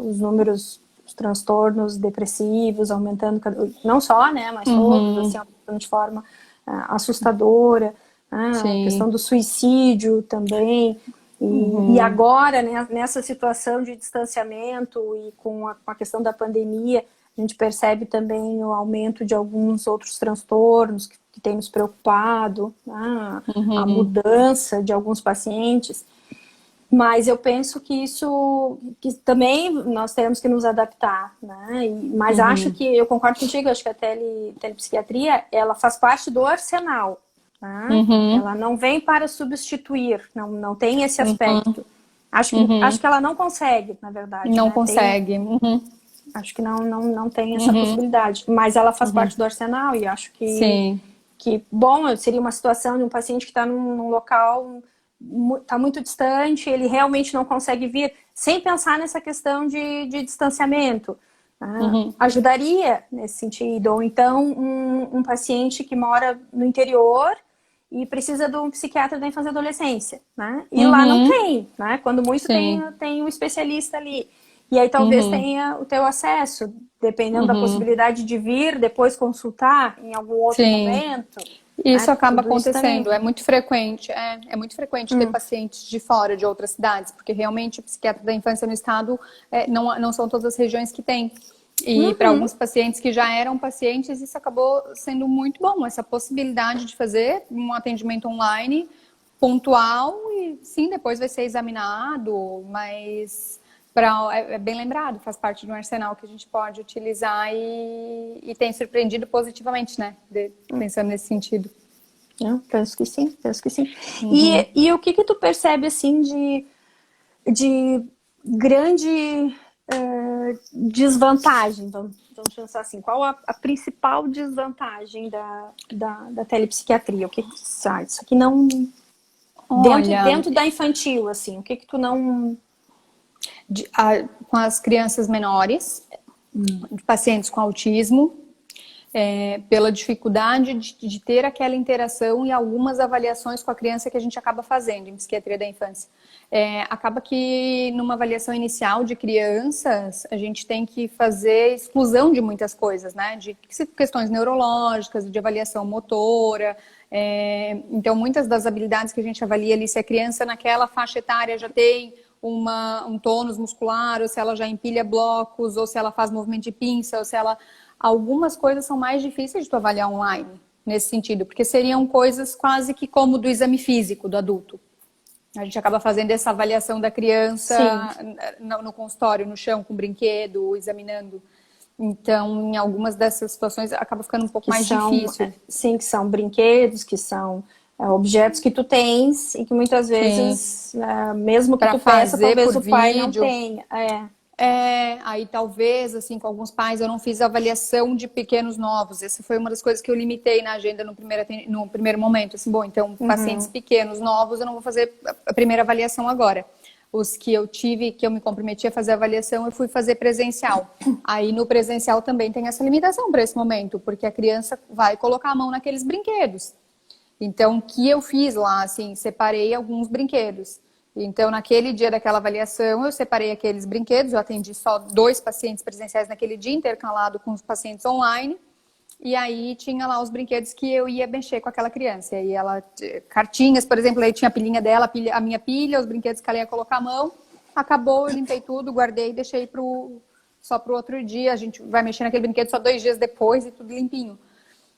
os números, os transtornos depressivos aumentando, não só, né, mas todos, assim, aumentando de forma assustadora. A questão do suicídio também. E agora, né, nessa situação de distanciamento e com a questão da pandemia, a gente percebe também o aumento de alguns outros transtornos que tem nos preocupado, a mudança de alguns pacientes. Mas eu penso que isso, que também nós temos que nos adaptar, né? Mas acho que, eu concordo contigo, acho que a telepsiquiatria, ela faz parte do arsenal, né? Ela não vem para substituir, não tem esse aspecto. Acho que ela não consegue, na verdade, Não né? consegue. Acho que não tem essa possibilidade, mas ela faz parte do arsenal e acho Sim. que bom, seria uma situação de um paciente que está num local, está muito distante, ele realmente não consegue vir, sem pensar nessa questão de distanciamento. Ajudaria nesse sentido. Ou então um paciente que mora no interior e precisa de um psiquiatra da infância e adolescência, né? E lá não tem, né? Quando muito tem um especialista ali. E aí talvez tenha o teu acesso, dependendo da possibilidade de vir, depois consultar em algum outro momento. Isso né? acaba Tudo isso acontecendo, também. é muito frequente. É muito frequente ter pacientes de fora, de outras cidades, porque realmente o psiquiatra da infância no estado não são todas as regiões que tem. E para alguns pacientes que já eram pacientes, isso acabou sendo muito bom, essa possibilidade de fazer um atendimento online pontual e sim, depois vai ser examinado, mas é bem lembrado, faz parte de um arsenal que a gente pode utilizar e tem surpreendido positivamente, né? Pensando nesse sentido. Eu penso que sim, penso que sim. E o que tu percebe, assim, de grande desvantagem, vamos pensar assim, qual a principal desvantagem da telepsiquiatria? O que tu sabe? Isso aqui não... Dentro da infantil, assim, o que tu não... Com as crianças menores, pacientes com autismo, pela dificuldade de ter aquela interação e algumas avaliações com a criança que a gente acaba fazendo em psiquiatria da infância. Acaba que numa avaliação inicial de crianças, a gente tem que fazer exclusão de muitas coisas, né? De questões neurológicas, de avaliação motora. Então, muitas das habilidades que a gente avalia ali, se a criança naquela faixa etária já tem um tônus muscular, ou se ela já empilha blocos, ou se ela faz movimento de pinça, ou se ela... Algumas coisas são mais difíceis de tu avaliar online, nesse sentido, porque seriam coisas quase que como do exame físico do adulto. A gente acaba fazendo essa avaliação da criança no consultório, no chão, com brinquedo, examinando. Então, em algumas dessas situações, acaba ficando um pouco mais difícil. Sim, que são brinquedos, que são objetos que tu tens e que muitas vezes, mesmo que tu peça, talvez o pai não tenha. Aí talvez, assim, com alguns pais, eu não fiz avaliação de pequenos novos. Essa foi uma das coisas que eu limitei na agenda no primeiro momento. Assim, bom, então, pacientes pequenos, novos, eu não vou fazer a primeira avaliação agora. Os que eu tive, que eu me comprometi a fazer avaliação, eu fui fazer presencial. Aí no presencial também tem essa limitação para esse momento, porque a criança vai colocar a mão naqueles brinquedos. Então, o que eu fiz lá, assim, separei alguns brinquedos. Então, naquele dia daquela avaliação, eu separei aqueles brinquedos, eu atendi só 2 pacientes presenciais naquele dia, intercalado com os pacientes online, e aí tinha lá os brinquedos que eu ia mexer com aquela criança. E aí ela, cartinhas, por exemplo, aí tinha a pilhinha dela, a minha pilha, os brinquedos que ela ia colocar a mão, acabou, eu limpei tudo, guardei e deixei só pro outro dia, a gente vai mexer naquele brinquedo só 2 dias depois e tudo limpinho.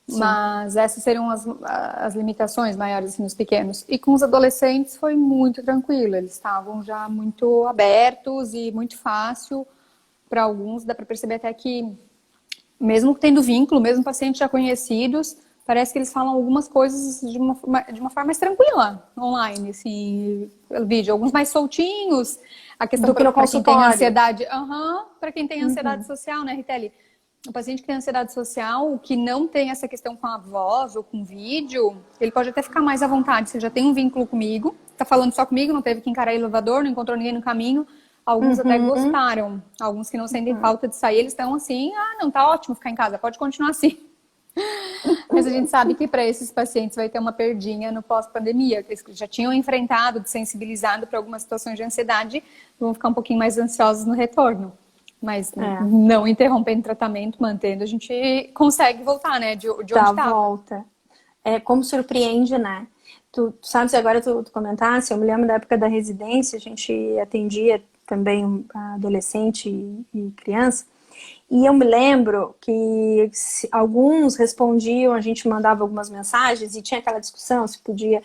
Sim. Mas essas seriam as limitações maiores assim, nos pequenos. E com os adolescentes foi muito tranquilo. Eles estavam já muito abertos e muito fácil. Para alguns, dá para perceber até que, mesmo tendo vínculo, mesmo pacientes já conhecidos, parece que eles falam algumas coisas de uma forma mais tranquila, online, assim, pelo vídeo. Alguns mais soltinhos. A questão para quem tem ansiedade. Para quem tem ansiedade social, né, Ritelli? O paciente que tem ansiedade social, que não tem essa questão com a voz ou com vídeo, ele pode até ficar mais à vontade. Você já tem um vínculo comigo, tá falando só comigo, não teve que encarar elevador, não encontrou ninguém no caminho. Alguns até gostaram. Alguns que não sentem falta de sair, eles estão assim, não, tá ótimo ficar em casa, pode continuar assim. Mas a gente sabe que para esses pacientes vai ter uma perdinha no pós-pandemia, que eles já tinham enfrentado, sensibilizado para algumas situações de ansiedade, vão ficar um pouquinho mais ansiosos no retorno. Mas não interrompendo o tratamento, mantendo, a gente consegue voltar, né? De onde estava. Volta. Como surpreende, né? Tu sabes, agora tu comentasse, eu me lembro da época da residência, a gente atendia também adolescente e criança, e eu me lembro que alguns respondiam, a gente mandava algumas mensagens e tinha aquela discussão se podia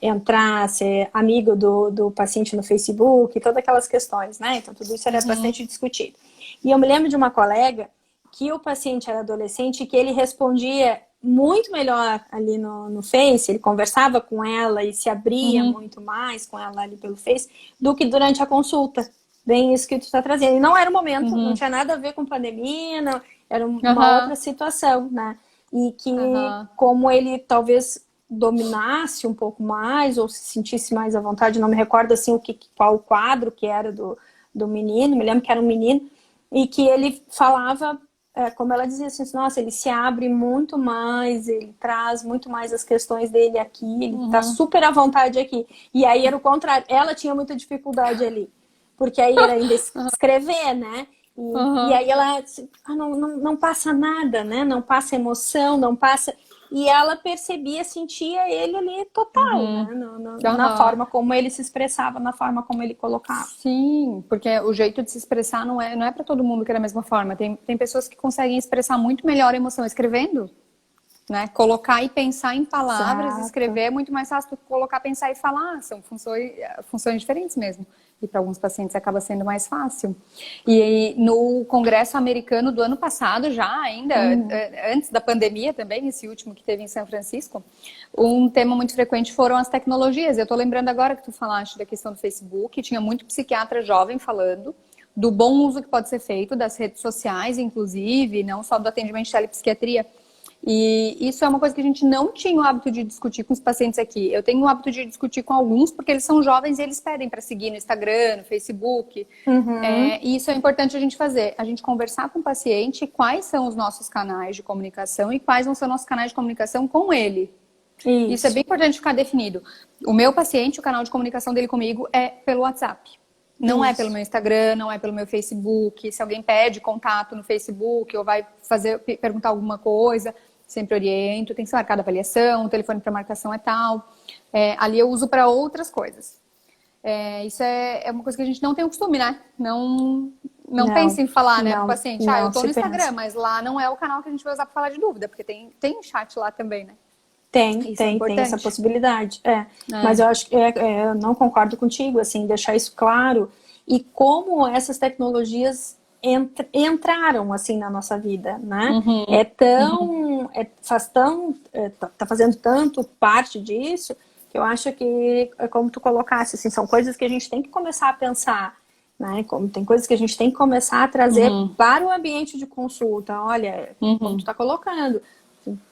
entrar, ser amigo do paciente no Facebook, todas aquelas questões, né? Então, tudo isso era bastante discutido. E eu me lembro de uma colega que o paciente era adolescente e que ele respondia muito melhor ali no Face, ele conversava com ela e se abria muito mais com ela ali pelo Face, do que durante a consulta. Bem isso que tu está trazendo. E não era o momento, não tinha nada a ver com pandemia, não, era uma outra situação, né? E que como ele talvez dominasse um pouco mais ou se sentisse mais à vontade, não me recordo assim qual o quadro que era do menino, me lembro que era um menino, e que ele falava, como ela dizia assim, nossa, ele se abre muito mais, ele traz muito mais as questões dele aqui, ele tá super à vontade aqui. E aí era o contrário, ela tinha muita dificuldade ali, porque aí era ainda escrever, né? E aí ela não passa nada, né? Não passa emoção, não passa... E ela percebia, sentia ele ali total, né? Na forma como ele se expressava, na forma como ele colocava. Sim, porque o jeito de se expressar não é para todo mundo que é da mesma forma. Tem pessoas que conseguem expressar muito melhor a emoção escrevendo, né? Colocar e pensar em palavras, escrever é muito mais fácil do que colocar, pensar e falar. São funções diferentes mesmo. E para alguns pacientes acaba sendo mais fácil. E no Congresso Americano do ano passado, já ainda, antes da pandemia também, esse último que teve em São Francisco, um tema muito frequente foram as tecnologias. Eu estou lembrando agora que tu falaste da questão do Facebook, tinha muito psiquiatra jovem falando do bom uso que pode ser feito das redes sociais, inclusive, não só do atendimento de telepsiquiatria. E isso é uma coisa que a gente não tinha o hábito de discutir com os pacientes aqui. Eu tenho o hábito de discutir com alguns, porque eles são jovens e eles pedem para seguir no Instagram, no Facebook. E isso é importante a gente fazer. A gente conversar com o paciente quais são os nossos canais de comunicação e quais vão ser os nossos canais de comunicação com ele. Isso é bem importante ficar definido. O meu paciente, o canal de comunicação dele comigo é pelo WhatsApp. Não é pelo meu Instagram, não é pelo meu Facebook. Se alguém pede contato no Facebook ou vai perguntar alguma coisa, sempre oriento. Tem que ser marcada avaliação, o telefone para marcação é tal. Ali eu uso para outras coisas. Isso é uma coisa que a gente não tem o costume, né? Não pensa em falar, né, pro paciente. Eu tô no Instagram, mas lá não é o canal que a gente vai usar para falar de dúvida, porque tem chat lá também, né? Tem essa possibilidade. Mas eu acho que eu não concordo contigo, assim, deixar isso claro. E como essas tecnologias entraram, assim, na nossa vida, né? Tá fazendo tanto parte disso, que eu acho que, como tu colocasse, assim, são coisas que a gente tem que começar a pensar, né? Tem coisas que a gente tem que começar a trazer para o ambiente de consulta. Olha, como tu tá colocando,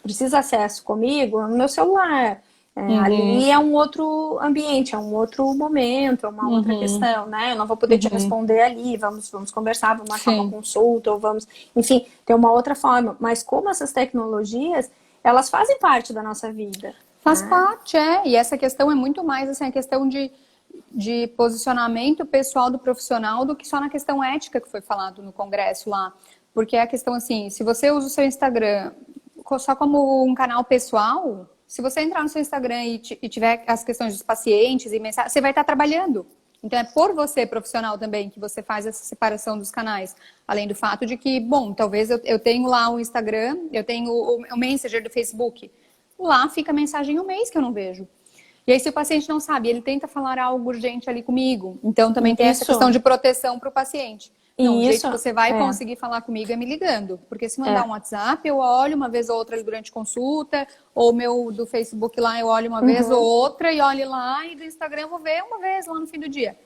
precisa acesso comigo no meu celular. Ali é um outro ambiente, é um outro momento, é uma outra questão, né? Eu não vou poder te responder ali, vamos conversar, vamos marcar uma consulta, ou vamos... Enfim, tem uma outra forma. Mas como essas tecnologias, elas fazem parte da nossa vida. Faz parte, E essa questão é muito mais, assim, a questão de posicionamento pessoal do profissional do que só na questão ética que foi falado no congresso lá. Porque é a questão, assim, se você usa o seu Instagram só como um canal pessoal, se você entrar no seu Instagram e tiver as questões dos pacientes e mensagens, você vai estar trabalhando. Então é por você, profissional também, que você faz essa separação dos canais. Além do fato de que, bom, talvez eu tenho lá o Instagram, eu tenho o Messenger do Facebook. Lá fica a mensagem um mês que eu não vejo. E aí se o paciente não sabe, ele tenta falar algo urgente ali comigo. Então também tem essa questão de proteção para o paciente. Não, o jeito que você vai conseguir falar comigo é me ligando. Porque se mandar um WhatsApp, eu olho uma vez ou outra ali durante consulta, ou do Facebook lá eu olho uma vez ou outra e olho lá, e do Instagram eu vou ver uma vez lá no fim do dia.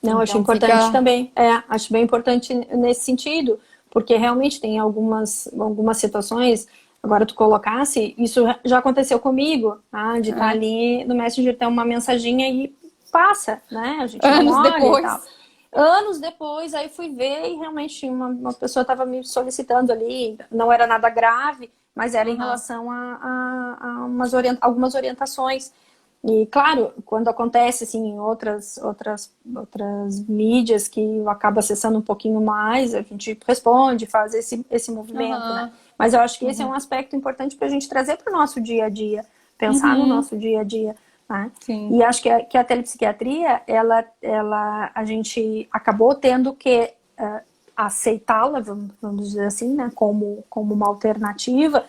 Não, então, acho importante também. Acho bem importante nesse sentido, porque realmente tem algumas situações, agora tu colocasse, isso já aconteceu comigo, de estar ali no Messenger, ter uma mensaginha e passa, né? A gente não olha depois. E tal. Anos depois, aí fui ver e realmente uma pessoa estava me solicitando ali, não era nada grave, mas era em relação a algumas orientações. E claro, quando acontece assim, em outras mídias que acaba acessando um pouquinho mais, a gente responde, faz esse movimento, né? Mas eu acho que esse é um aspecto importante para a gente trazer para o nosso dia a dia, pensar no nosso dia a dia. Né? E acho que a telepsiquiatria, a gente acabou tendo que aceitá-la, vamos dizer assim, né? como uma alternativa,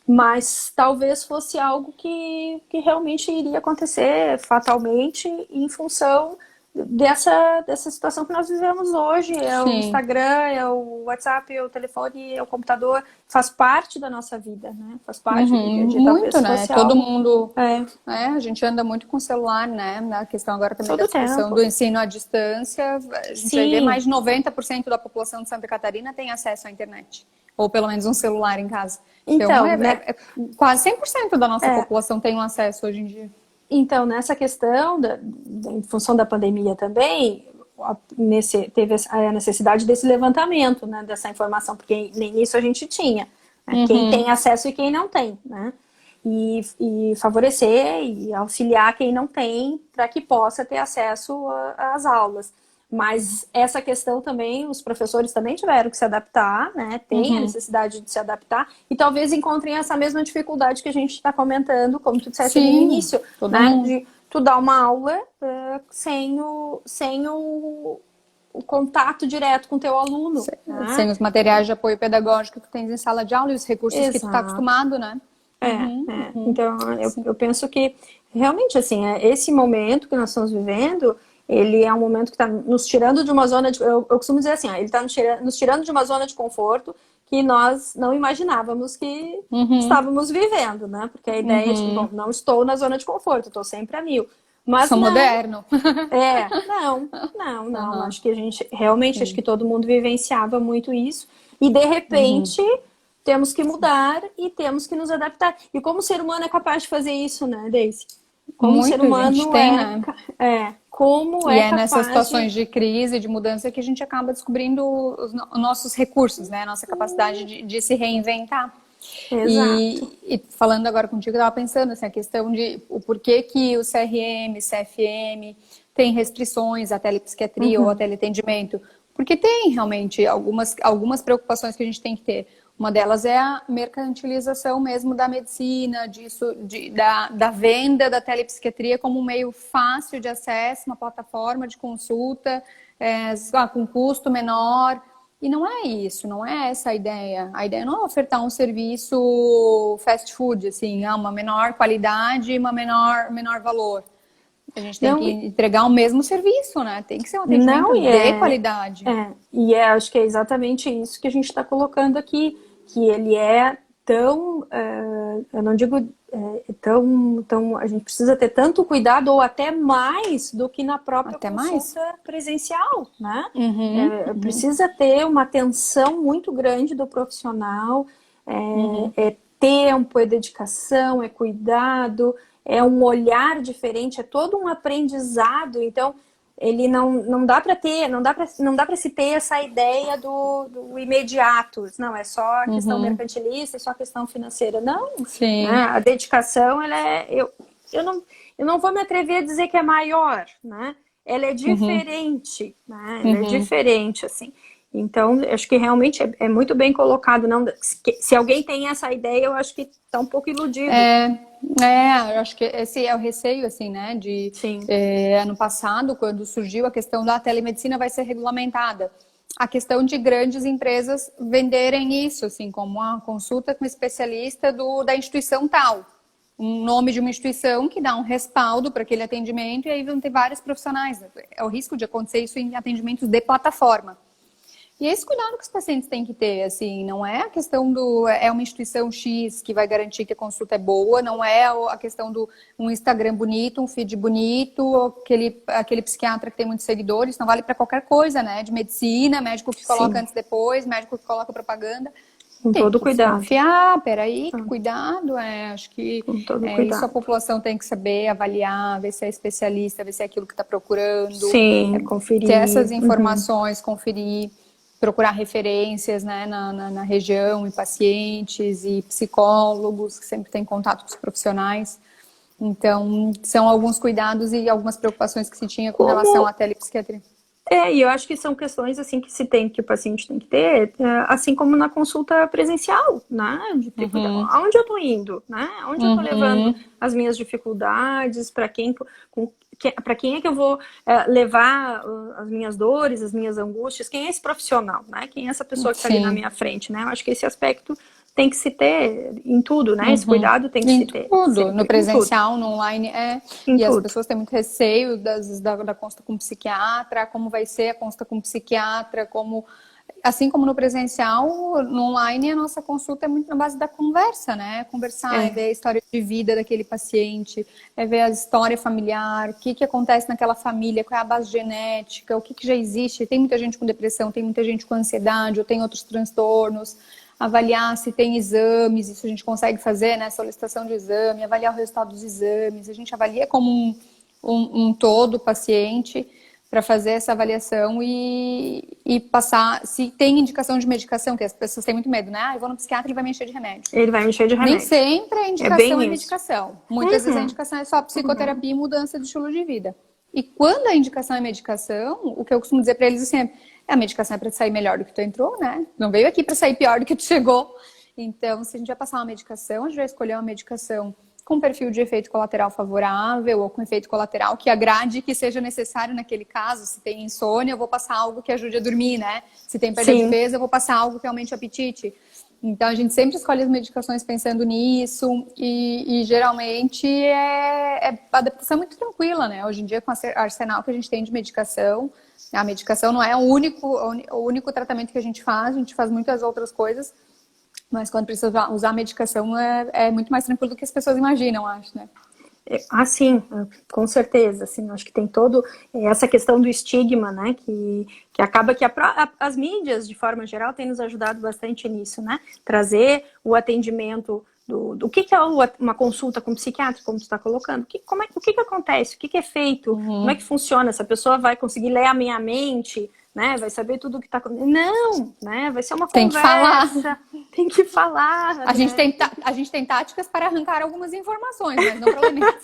Mas talvez fosse algo que realmente iria acontecer fatalmente em função dessa situação que nós vivemos hoje. É o Sim. Instagram, é o WhatsApp, é o telefone, é o computador, faz parte da nossa vida, né? Faz parte do dia a dia. Muito, Talvez né? fosse Todo algo... mundo, É, a gente anda muito com o celular, né? Na questão agora também da todo discussão tempo. do ensino à distância, a gente vai ver Sim, mais de 90% da população de Santa Catarina tem acesso à internet, ou pelo menos um celular em casa. Então, então, né? quase 100% da nossa É, população tem um acesso hoje em dia. então, nessa questão, em função da pandemia também, teve a necessidade desse levantamento, né, dessa informação, porque nem isso a gente tinha, né, quem tem acesso e quem não tem, né, e favorecer e auxiliar quem não tem para que possa ter acesso às aulas. Mas essa questão também, os professores também tiveram que se adaptar, né? Tem a necessidade de se adaptar e talvez encontrem essa mesma dificuldade que a gente está comentando, como tu disseste ali no Sim, início, todo né? mundo. De tu dar uma aula sem o contato direto com o teu aluno, Sem né? os materiais de apoio pedagógico que tu tens em sala de aula e os recursos que tu está Exato. acostumado, né? Então, Sim. eu penso que realmente, assim, esse momento que nós estamos vivendo, ele é um momento que está nos tirando de uma zona de... Eu costumo dizer assim, ele está nos tirando de uma zona de conforto que nós não imaginávamos que estávamos vivendo, né? Porque a ideia é de que, bom, não estou na zona de conforto, estou sempre a mil. Mas Sou não, moderno. não. Acho que a gente, realmente, acho que todo mundo vivenciava muito isso. E, de repente, temos que mudar e temos que nos adaptar. E como o ser humano é capaz de fazer isso, né, Daisy? Como o ser Muito, gente humano tem, né? como E é é nessas capaz de... situações de crise, de mudança, que a gente acaba descobrindo os nossos recursos, né? A nossa capacidade de se reinventar. Exato. E falando agora contigo, eu estava pensando assim, a questão de o porquê que o CRM, CFM tem restrições à telepsiquiatria ou a teleatendimento. Porque tem realmente algumas preocupações que a gente tem que ter. Uma delas é a mercantilização mesmo da medicina, da venda da telepsiquiatria como um meio fácil de acesso, uma plataforma de consulta com custo menor. E não é isso, não é essa a ideia. A ideia não é ofertar um serviço fast food, assim, uma menor qualidade e menor valor. A gente tem que Não, entregar o mesmo serviço, né? Tem que ser um não, atendimento de qualidade. acho que é exatamente isso que a gente está colocando aqui, que ele é tão, eu não digo tão, a gente precisa ter tanto cuidado ou até mais do que na própria Até mais. consulta presencial, né? Precisa ter uma atenção muito grande do profissional, é tempo, é dedicação, é cuidado, é um olhar diferente, é todo um aprendizado. Então, ele não dá para ter, não dá para se ter essa ideia do imediato. Não, é só a questão mercantilista, é só a questão financeira. Não, Sim. né? A dedicação, ela eu não vou me atrever a dizer que é maior, né? Ela é diferente, né? Ela é diferente, assim. Então, acho que realmente é muito bem colocado. Não, se alguém tem essa ideia, eu acho que está um pouco iludido. Eu acho que esse é o receio, assim, né? Sim. Ano passado, quando surgiu a questão da telemedicina vai ser regulamentada. A questão de grandes empresas venderem isso, assim, como uma consulta com especialista da instituição tal. Um nome de uma instituição que dá um respaldo para aquele atendimento e aí vão ter vários profissionais. É o risco de acontecer isso em atendimentos de plataforma. E é esse cuidado que os pacientes têm que ter, assim, não é a questão é uma instituição X que vai garantir que a consulta é boa, não é a questão um Instagram bonito, um feed bonito, aquele psiquiatra que tem muitos seguidores, não vale para qualquer coisa, né? De medicina, médico que coloca antes e depois, médico que coloca propaganda. Com todo cuidado. Confiar, peraí, que cuidado, acho que isso a população tem que saber avaliar, ver se é especialista, ver se é aquilo que está procurando. Sim, conferir. Ter essas informações, conferir. Procurar referências, né, na região, e pacientes e psicólogos que sempre têm contato com os profissionais. Então, são alguns cuidados e algumas preocupações que se tinha com relação à telepsiquiatria. E eu acho que são questões assim que o paciente tem que ter, assim como na consulta presencial, né? Aonde eu estou indo, né? Aonde eu estou levando as minhas dificuldades, para quem é que eu vou levar as minhas dores, as minhas angústias, quem é esse profissional, né? Quem é essa pessoa que está ali na minha frente, né? Eu acho que esse aspecto tem que se ter em tudo, né? Esse cuidado tem que Em se ter. tudo, Sempre, no presencial, no online, em e as tudo. pessoas têm muito receio da consulta com psiquiatra, como vai ser a consulta com psiquiatra, como, assim como no presencial, no online a nossa consulta é muito na base da conversa, né? Conversar, é ver a história de vida daquele paciente, é ver a história familiar, o que acontece naquela família, qual é a base genética, o que já existe. Tem muita gente com depressão, tem muita gente com ansiedade, ou tem outros transtornos. Avaliar se tem exames, isso a gente consegue fazer, né? Solicitação de exame, avaliar o resultado dos exames. A gente avalia como um todo o paciente para fazer essa avaliação e passar, se tem indicação de medicação, que as pessoas têm muito medo, né? Ah, eu vou no psiquiatra, ele vai me encher de remédio. Ele vai me encher de Nem remédio. sempre a indicação é medicação. Muitas vezes a indicação é só psicoterapia e mudança de estilo de vida. E quando a indicação é medicação, o que eu costumo dizer para eles assim, a medicação é para sair melhor do que tu entrou, né? Não veio aqui para sair pior do que tu chegou. Então, se a gente vai passar uma medicação, a gente vai escolher uma medicação com perfil de efeito colateral favorável ou com efeito colateral que agrade, que seja necessário naquele caso. Se tem insônia, eu vou passar algo que ajude a dormir, né? Se tem perda de peso, eu vou passar algo que aumente o apetite. Então, a gente sempre escolhe as medicações pensando nisso e geralmente a adaptação é muito tranquila, né? Hoje em dia, com o arsenal que a gente tem de medicação, a medicação não é o único tratamento que a gente faz muitas outras coisas, mas quando precisa usar a medicação é muito mais tranquilo do que as pessoas imaginam, acho, né? Ah, sim, com certeza, assim, acho que tem todo essa questão do estigma, né, que acaba que as mídias, de forma geral, têm nos ajudado bastante nisso, né, trazer o atendimento do que é uma consulta com psiquiatra, como tu está colocando, o que acontece, o que é feito, como é que funciona, essa pessoa vai conseguir ler a minha mente, né, vai saber tudo o que está acontecendo. Não, né, vai ser uma conversa. Tem que falar. A gente tem táticas para arrancar algumas informações, mas não problemas.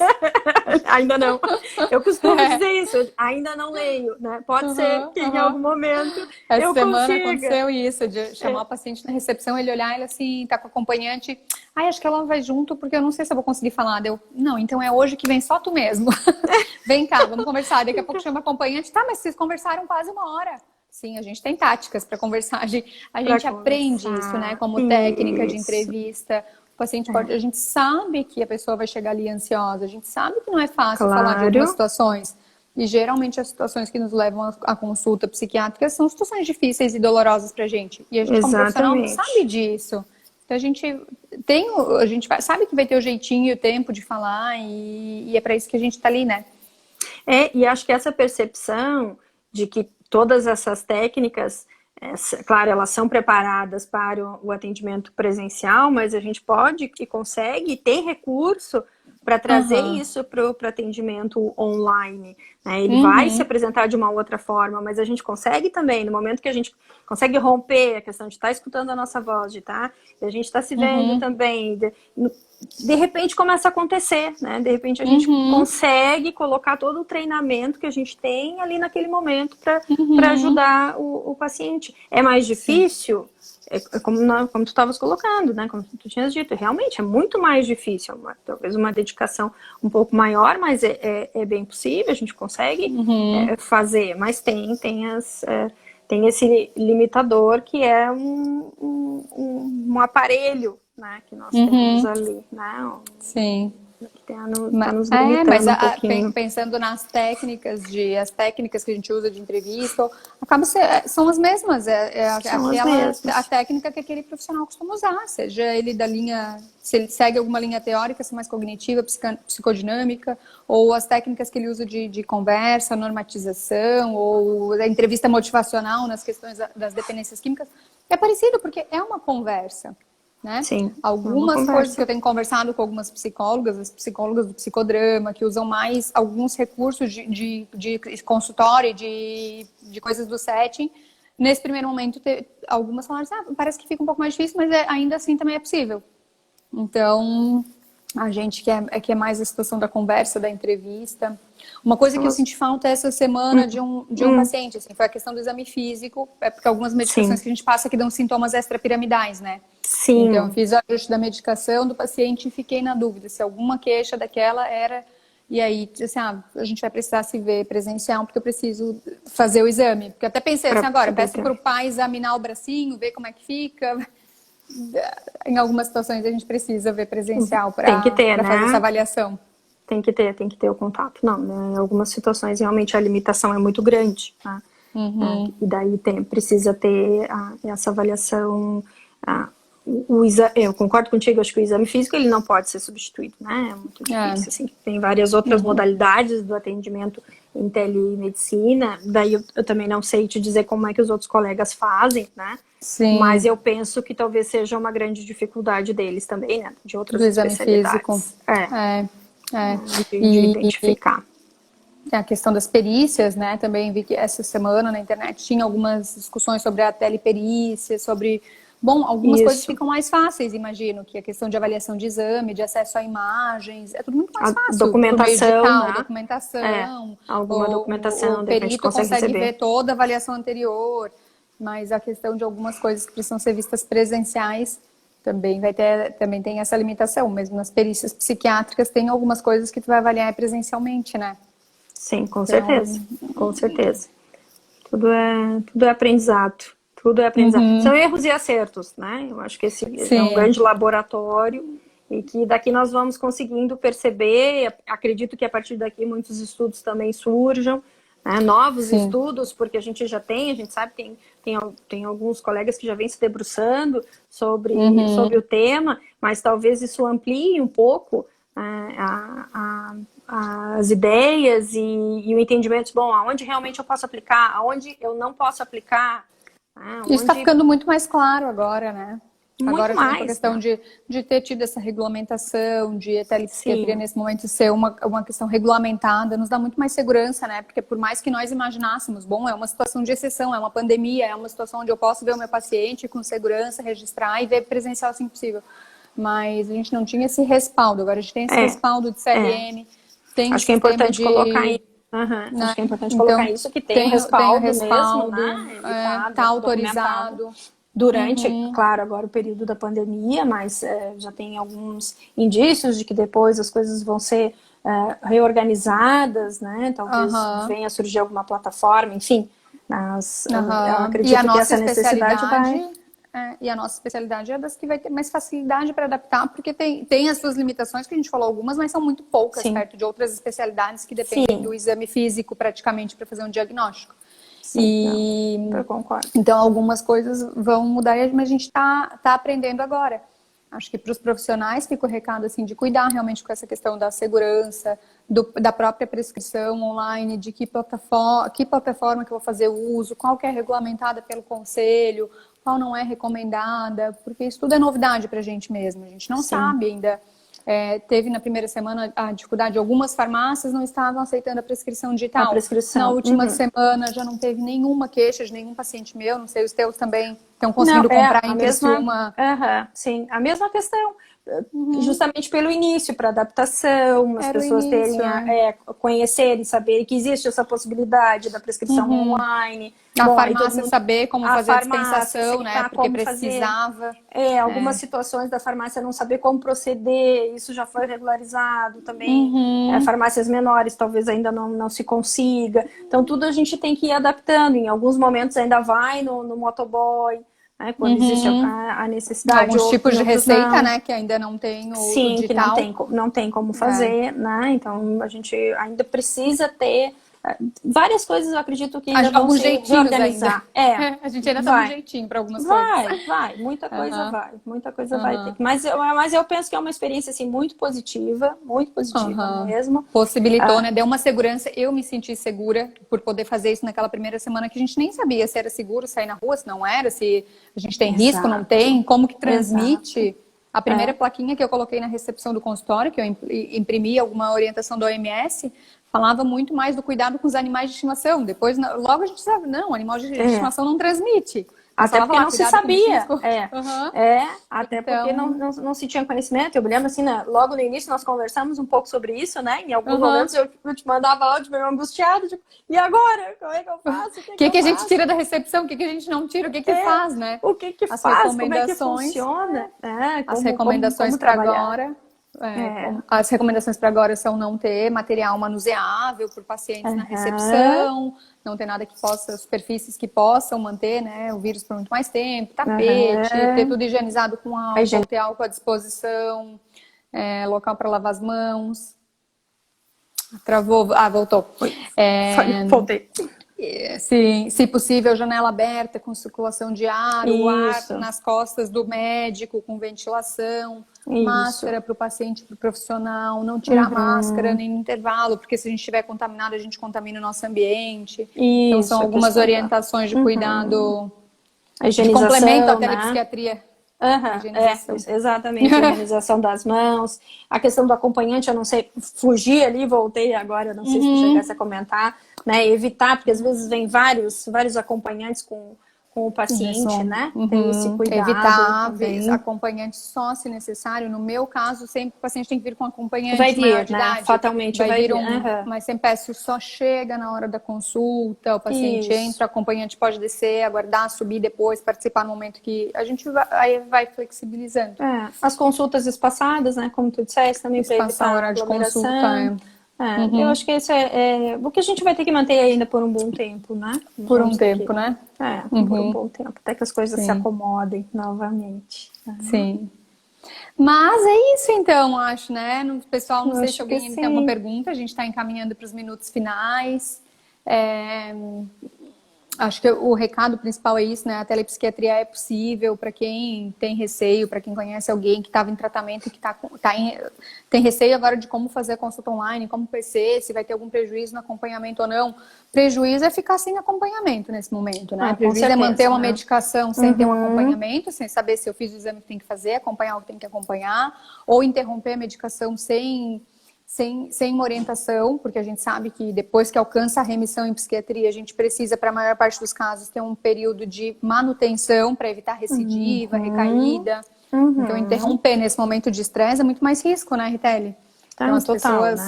Ainda não. Eu costumo dizer isso, ainda não leio, né? Pode ser que em algum momento Essa semana aconteceu isso, de chamar o paciente na recepção, ele olhar, ele assim, tá com o acompanhante, acho que ela vai junto, porque eu não sei se eu vou conseguir falar. Não, então é hoje que vem só tu mesmo. Vem cá, vamos conversar. Daqui a pouco chama o acompanhante, tá, mas vocês conversaram quase uma hora. Sim, a gente tem táticas para conversar, a gente aprende isso, né, como técnica de entrevista. O paciente pode, a gente sabe que a pessoa vai chegar ali ansiosa, a gente sabe que não é fácil falar de algumas situações. E geralmente as situações que nos levam à consulta psiquiátrica são situações difíceis e dolorosas pra gente. E a gente, como profissional, não sabe disso. Então a gente sabe que vai ter o jeitinho e o tempo de falar, e é para isso que a gente tá ali, né? E acho que essa percepção de que todas essas técnicas, claro, elas são preparadas para o atendimento presencial, mas a gente pode e consegue, tem recurso para trazer isso para o atendimento online, né? Ele vai se apresentar de uma outra forma, mas a gente consegue também, no momento que a gente consegue romper a questão de estar escutando a nossa voz, de a gente está se vendo também, de repente começa a acontecer, né? De repente a gente consegue colocar todo o treinamento que a gente tem ali naquele momento para ajudar o paciente. É mais difícil? Como tu estavas colocando, né? Como tu tinhas dito, realmente é muito mais difícil, talvez uma dedicação um pouco maior, mas é bem possível, a gente consegue fazer, mas tem esse limitador que é um aparelho, né, que nós temos ali, né? Sim. Que tá nos limitando um pouquinho. Pensando nas técnicas as técnicas que a gente usa de entrevista, são as mesmas. A técnica que aquele profissional costuma usar, seja ele se ele segue alguma linha teórica, se mais cognitiva, psicodinâmica, ou as técnicas que ele usa de conversa, normatização, ou a entrevista motivacional nas questões das dependências químicas. É parecido, porque é uma conversa. Né? Sim, algumas coisas que eu tenho conversado com algumas psicólogas, as psicólogas do psicodrama, que usam mais alguns recursos de consultório, de coisas do setting. Nesse primeiro momento, algumas falaram assim, parece que fica um pouco mais difícil, mas ainda assim também é possível. Então, a gente que é mais a situação da conversa, da entrevista. Uma coisa que eu senti falta essa semana de um paciente, assim, foi a questão do exame físico, porque algumas medicações que a gente passa que dão sintomas extrapiramidais, né? Sim. Então, eu fiz o ajuste da medicação do paciente e fiquei na dúvida se alguma queixa daquela era... E aí, assim, a gente vai precisar se ver presencial, porque eu preciso fazer o exame. Porque eu até pensei assim, agora, peço para o pai examinar o bracinho, ver como é que fica... em algumas situações a gente precisa ver presencial para Tem que ter, né? fazer essa avaliação. Tem que ter o contato. Não, né? Em algumas situações realmente a limitação é muito grande, tá? E daí precisa ter essa avaliação. Eu concordo contigo, acho que o exame físico ele não pode ser substituído, né? É muito difícil, assim. Tem várias outras modalidades do atendimento em telemedicina, daí eu também não sei te dizer como é que os outros colegas fazem, né? Sim. Mas eu penso que talvez seja uma grande dificuldade deles também, né? De outras do exame especialidades. físico. De identificar. A questão das perícias, né? Também vi que essa semana na internet tinha algumas discussões sobre a teleperícia, sobre... Bom, algumas coisas ficam mais fáceis, imagino, que a questão de avaliação de exame, de acesso a imagens, é tudo muito mais fácil. Documentação, digital, né? Documentação. Alguma documentação, o de repente perito consegue receber. ver toda a avaliação anterior, mas a questão de algumas coisas que precisam ser vistas presenciais também tem essa limitação. Mesmo nas perícias psiquiátricas tem algumas coisas que tu vai avaliar presencialmente, né? Sim, com certeza. Com certeza. Tudo é aprendizado. Tudo é aprendizado. São erros e acertos, né? Eu acho que esse é um grande laboratório e que daqui nós vamos conseguindo perceber. Acredito que a partir daqui muitos estudos também surjam, né? Novos estudos, porque a gente sabe que tem alguns colegas que já vêm se debruçando sobre o tema, mas talvez isso amplie um pouco as ideias e o entendimento, bom, aonde realmente eu posso aplicar, aonde eu não posso aplicar. Isso está ficando muito mais claro agora, né? Muito agora mais, a questão de ter tido essa regulamentação, de a telepsiquiatria nesse momento ser uma questão regulamentada, nos dá muito mais segurança, né? Porque por mais que nós imaginássemos, bom, é uma situação de exceção, é uma pandemia, é uma situação onde eu posso ver o meu paciente com segurança, registrar e ver presencial assim possível. Mas a gente não tinha esse respaldo, agora a gente tem esse respaldo de CRM, tem acho que é importante colocar isso. Acho que é importante colocar isso, que tem o respaldo mesmo, né? Está autorizado. Durante, claro, agora o período da pandemia, mas já tem alguns indícios de que depois as coisas vão ser reorganizadas, né? Talvez venha a surgir alguma plataforma, enfim. Eu acredito que essa necessidade vai... E a nossa especialidade é das que vai ter mais facilidade para adaptar, porque tem as suas limitações, que a gente falou algumas, mas são muito poucas, perto de outras especialidades que dependem do exame físico praticamente para fazer um diagnóstico. Eu concordo. Então algumas coisas vão mudar, mas a gente está aprendendo agora. Acho que para os profissionais fica o recado assim, de cuidar realmente com essa questão da segurança, da própria prescrição online, de que plataforma que eu vou fazer uso, qual que é regulamentada pelo conselho, qual não é recomendada, porque isso tudo é novidade para a gente mesmo. A gente não sabe ainda. Teve na primeira semana a dificuldade, algumas farmácias não estavam aceitando a prescrição digital. Na última semana já não teve nenhuma queixa de nenhum paciente meu, não sei, os teus também estão conseguindo comprar em Criciúma. Sim, a mesma questão. Justamente pelo início, para adaptação, as pessoas conhecerem, saberem que existe essa possibilidade da prescrição online. A farmácia saber como fazer a dispensação, né? Porque precisava. Algumas situações da farmácia não saber como proceder, isso já foi regularizado também. Farmácias menores talvez ainda não se consiga. Então tudo a gente tem que ir adaptando. Em alguns momentos ainda vai no motoboy. Quando existe a necessidade. Alguns tipos de receita, né? Que ainda não tem o digital. Que não tem como fazer, né? Então, a gente ainda precisa ter várias coisas, eu acredito que ainda vão se reorganizar. A gente ainda tá um jeitinho para algumas coisas. Muita coisa vai ter. Mas eu penso que é uma experiência, assim, muito positiva mesmo. Possibilitou, né? Deu uma segurança. Eu me senti segura por poder fazer isso naquela primeira semana que a gente nem sabia se era seguro sair na rua, se não era, se a gente tem risco, não tem, como que transmite. A primeira plaquinha que eu coloquei na recepção do consultório, que eu imprimi alguma orientação da OMS, falava muito mais do cuidado com os animais de estimação. Depois, logo a gente sabe, não, animal de estimação não transmite. Até porque não se sabia. Até porque não se tinha conhecimento. Eu me lembro assim, logo no início nós conversamos um pouco sobre isso, né? Em alguns momentos eu te mandava áudio meio angustiado, tipo, e agora? Como é que eu faço? O que a gente tira da recepção? O que a gente não tira? O que faz, né? O que faz? Como é que funciona? As recomendações para agora. As recomendações para agora são não ter material manuseável por pacientes na recepção, não ter nada que possa, superfícies que possam manter, né, o vírus por muito mais tempo, tapete, ter tudo higienizado com álcool, ter álcool à disposição, local para lavar as mãos. Travou. Voltou. Voltei. Sim, se possível, janela aberta com circulação de ar, o ar nas costas do médico com ventilação, máscara para o paciente, para o profissional, não tirar a máscara nem no intervalo, porque se a gente estiver contaminado, a gente contamina o nosso ambiente. Então são algumas orientações de cuidado, de complemento à telepsiquiatria. Exatamente, a higienização das mãos, a questão do acompanhante, eu não sei, fugi ali, voltei agora, eu não sei se tu chegasse a comentar, né, evitar, porque às vezes vem vários acompanhantes com o paciente, né, tem esse cuidado. Evitáveis, acompanhantes só se necessário, no meu caso, sempre o paciente tem que vir com acompanhante vai vir, maior de né, idade, fatalmente vai vir. Mas sempre peço, só chega na hora da consulta, o paciente entra, o acompanhante pode descer, aguardar, subir depois, participar no momento que a gente vai flexibilizando. As consultas espaçadas, né, como tu disseste, também para evitar a hora de consulta. Eu acho que isso é o que a gente vai ter que manter ainda por um bom tempo, né? Por um tempo, né? Por um bom tempo, até que as coisas se acomodem novamente. Sim. Mas é isso então, acho, né? Pessoal, não sei se alguém tem alguma pergunta, a gente está encaminhando para os minutos finais. Acho que o recado principal é isso, né? A telepsiquiatria é possível para quem tem receio, para quem conhece alguém que estava em tratamento e que tem receio agora de como fazer a consulta online, como PC, se vai ter algum prejuízo no acompanhamento ou não. Prejuízo é ficar sem acompanhamento nesse momento, né? Prejuízo é manter uma medicação sem ter um acompanhamento, sem saber se eu fiz o exame que tem que fazer, acompanhar o que tem que acompanhar, ou interromper a medicação sem uma orientação, porque a gente sabe que depois que alcança a remissão em psiquiatria, a gente precisa, para a maior parte dos casos, ter um período de manutenção para evitar recidiva, recaída. Então, interromper nesse momento de estresse é muito mais risco, né, Ritelli? Então, as pessoas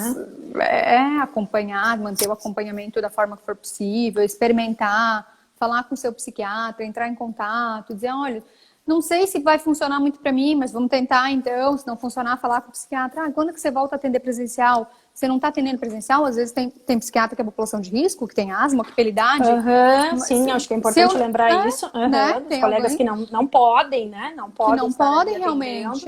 acompanhar, manter o acompanhamento da forma que for possível, experimentar, falar com o seu psiquiatra, entrar em contato, dizer, olha, não sei se vai funcionar muito para mim, mas vamos tentar então. Se não funcionar, falar com o psiquiatra. Quando que você volta a atender presencial? Você não está atendendo presencial? Às vezes tem psiquiatra que é população de risco, que tem asma, que pelidade. Sim, acho que é importante lembrar isso. Né? Dos colegas que não podem, né? Não podem realmente.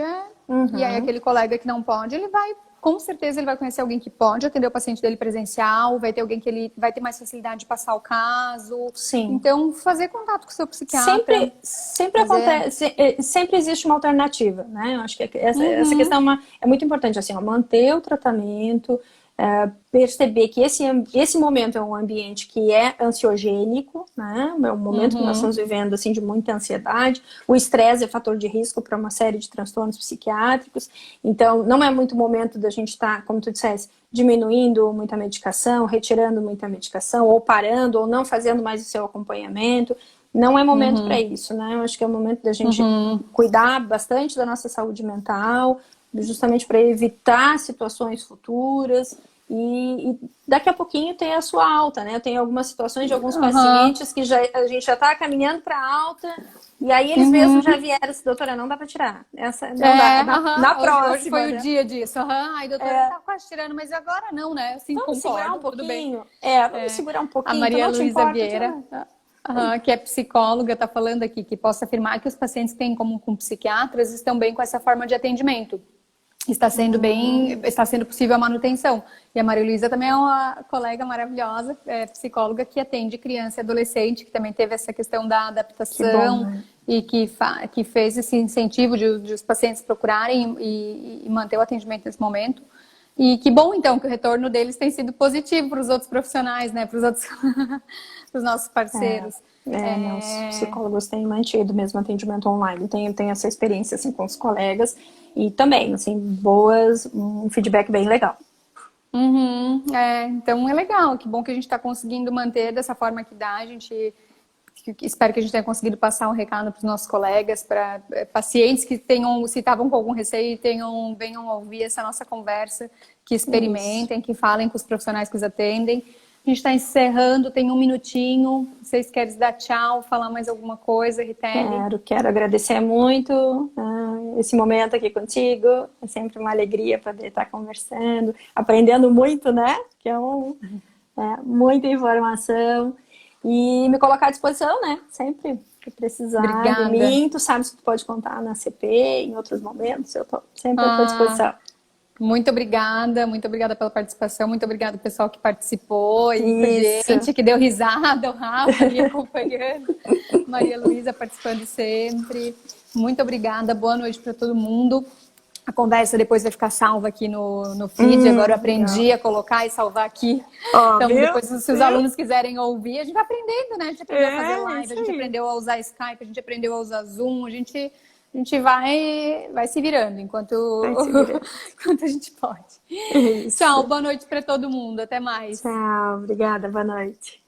E aí aquele colega que não pode, ele vai... Com certeza ele vai conhecer alguém que pode atender o paciente dele presencial, vai ter alguém que ele vai ter mais facilidade de passar o caso. Sim. Então, fazer contato com o seu psiquiatra. Sempre acontece, sempre existe uma alternativa, né? Eu acho que essa questão é muito importante, assim, manter o tratamento, perceber que esse momento é um ambiente que é ansiogênico, né? É um momento que nós estamos vivendo assim, de muita ansiedade. O estresse é fator de risco para uma série de transtornos psiquiátricos. Então, não é muito momento da gente estar, como tu disseste, diminuindo muita medicação, retirando muita medicação, ou parando, ou não fazendo mais o seu acompanhamento. Não é momento para isso, né? Eu acho que é o momento da gente cuidar bastante da nossa saúde mental, justamente para evitar situações futuras e daqui a pouquinho tem a sua alta, né? Eu tenho algumas situações de alguns pacientes que a gente já está caminhando para alta e aí eles mesmos já vieram assim, doutora, não dá para tirar. Essa não dá. Na próxima. Hoje foi o dia disso. Ai, doutora, tá quase tirando, mas agora não, né? Assim, vamos segurar um pouquinho. Tudo bem. Vamos segurar um pouquinho. A Maria Luísa Vieira, que é psicóloga, está falando aqui que posso afirmar que os pacientes que têm em comum com psiquiatras estão bem com essa forma de atendimento. Está sendo possível a manutenção. E a Maria Luísa também é uma colega maravilhosa, psicóloga, que atende criança e adolescente, que também teve essa questão da adaptação e que fez esse incentivo de os pacientes procurarem e manter o atendimento nesse momento. E que bom, então, que o retorno deles tem sido positivo para os outros profissionais, né? Para os outros para os nossos parceiros. Os psicólogos têm mantido mesmo atendimento online. Tenho essa experiência assim, com os colegas. E também, assim, um feedback bem legal. Então é legal, que bom que a gente está conseguindo manter dessa forma que dá. Espero que a gente tenha conseguido passar um recado para os nossos colegas, para pacientes que se estavam com algum receio, venham ouvir essa nossa conversa, que experimentem, que falem com os profissionais que os atendem. A gente está encerrando, tem um minutinho. Vocês querem dar tchau, falar mais alguma coisa, Ritelli? Quero agradecer muito. esse momento aqui contigo. É sempre uma alegria poder estar conversando, aprendendo muito, né? Que é muita informação. E me colocar à disposição, né? Sempre que precisar Obrigada. de mim, tu sabes que tu pode contar na CP, em outros momentos, eu tô sempre à tua disposição. Muito obrigada pela participação, muito obrigada pessoal que participou e gente que deu risada, o Rafa ali acompanhando, Maria Luísa participando sempre. Muito obrigada, boa noite para todo mundo. A conversa depois vai ficar salva aqui no feed. Agora eu aprendi a colocar e salvar aqui. Então, depois, se os alunos quiserem ouvir, a gente vai aprendendo, né? A gente aprendeu a fazer live, a gente aprendeu a usar Skype, a gente aprendeu a usar Zoom, a gente vai se virando enquanto a gente pode. Tchau, boa noite para todo mundo. Até mais. Tchau, obrigada, boa noite.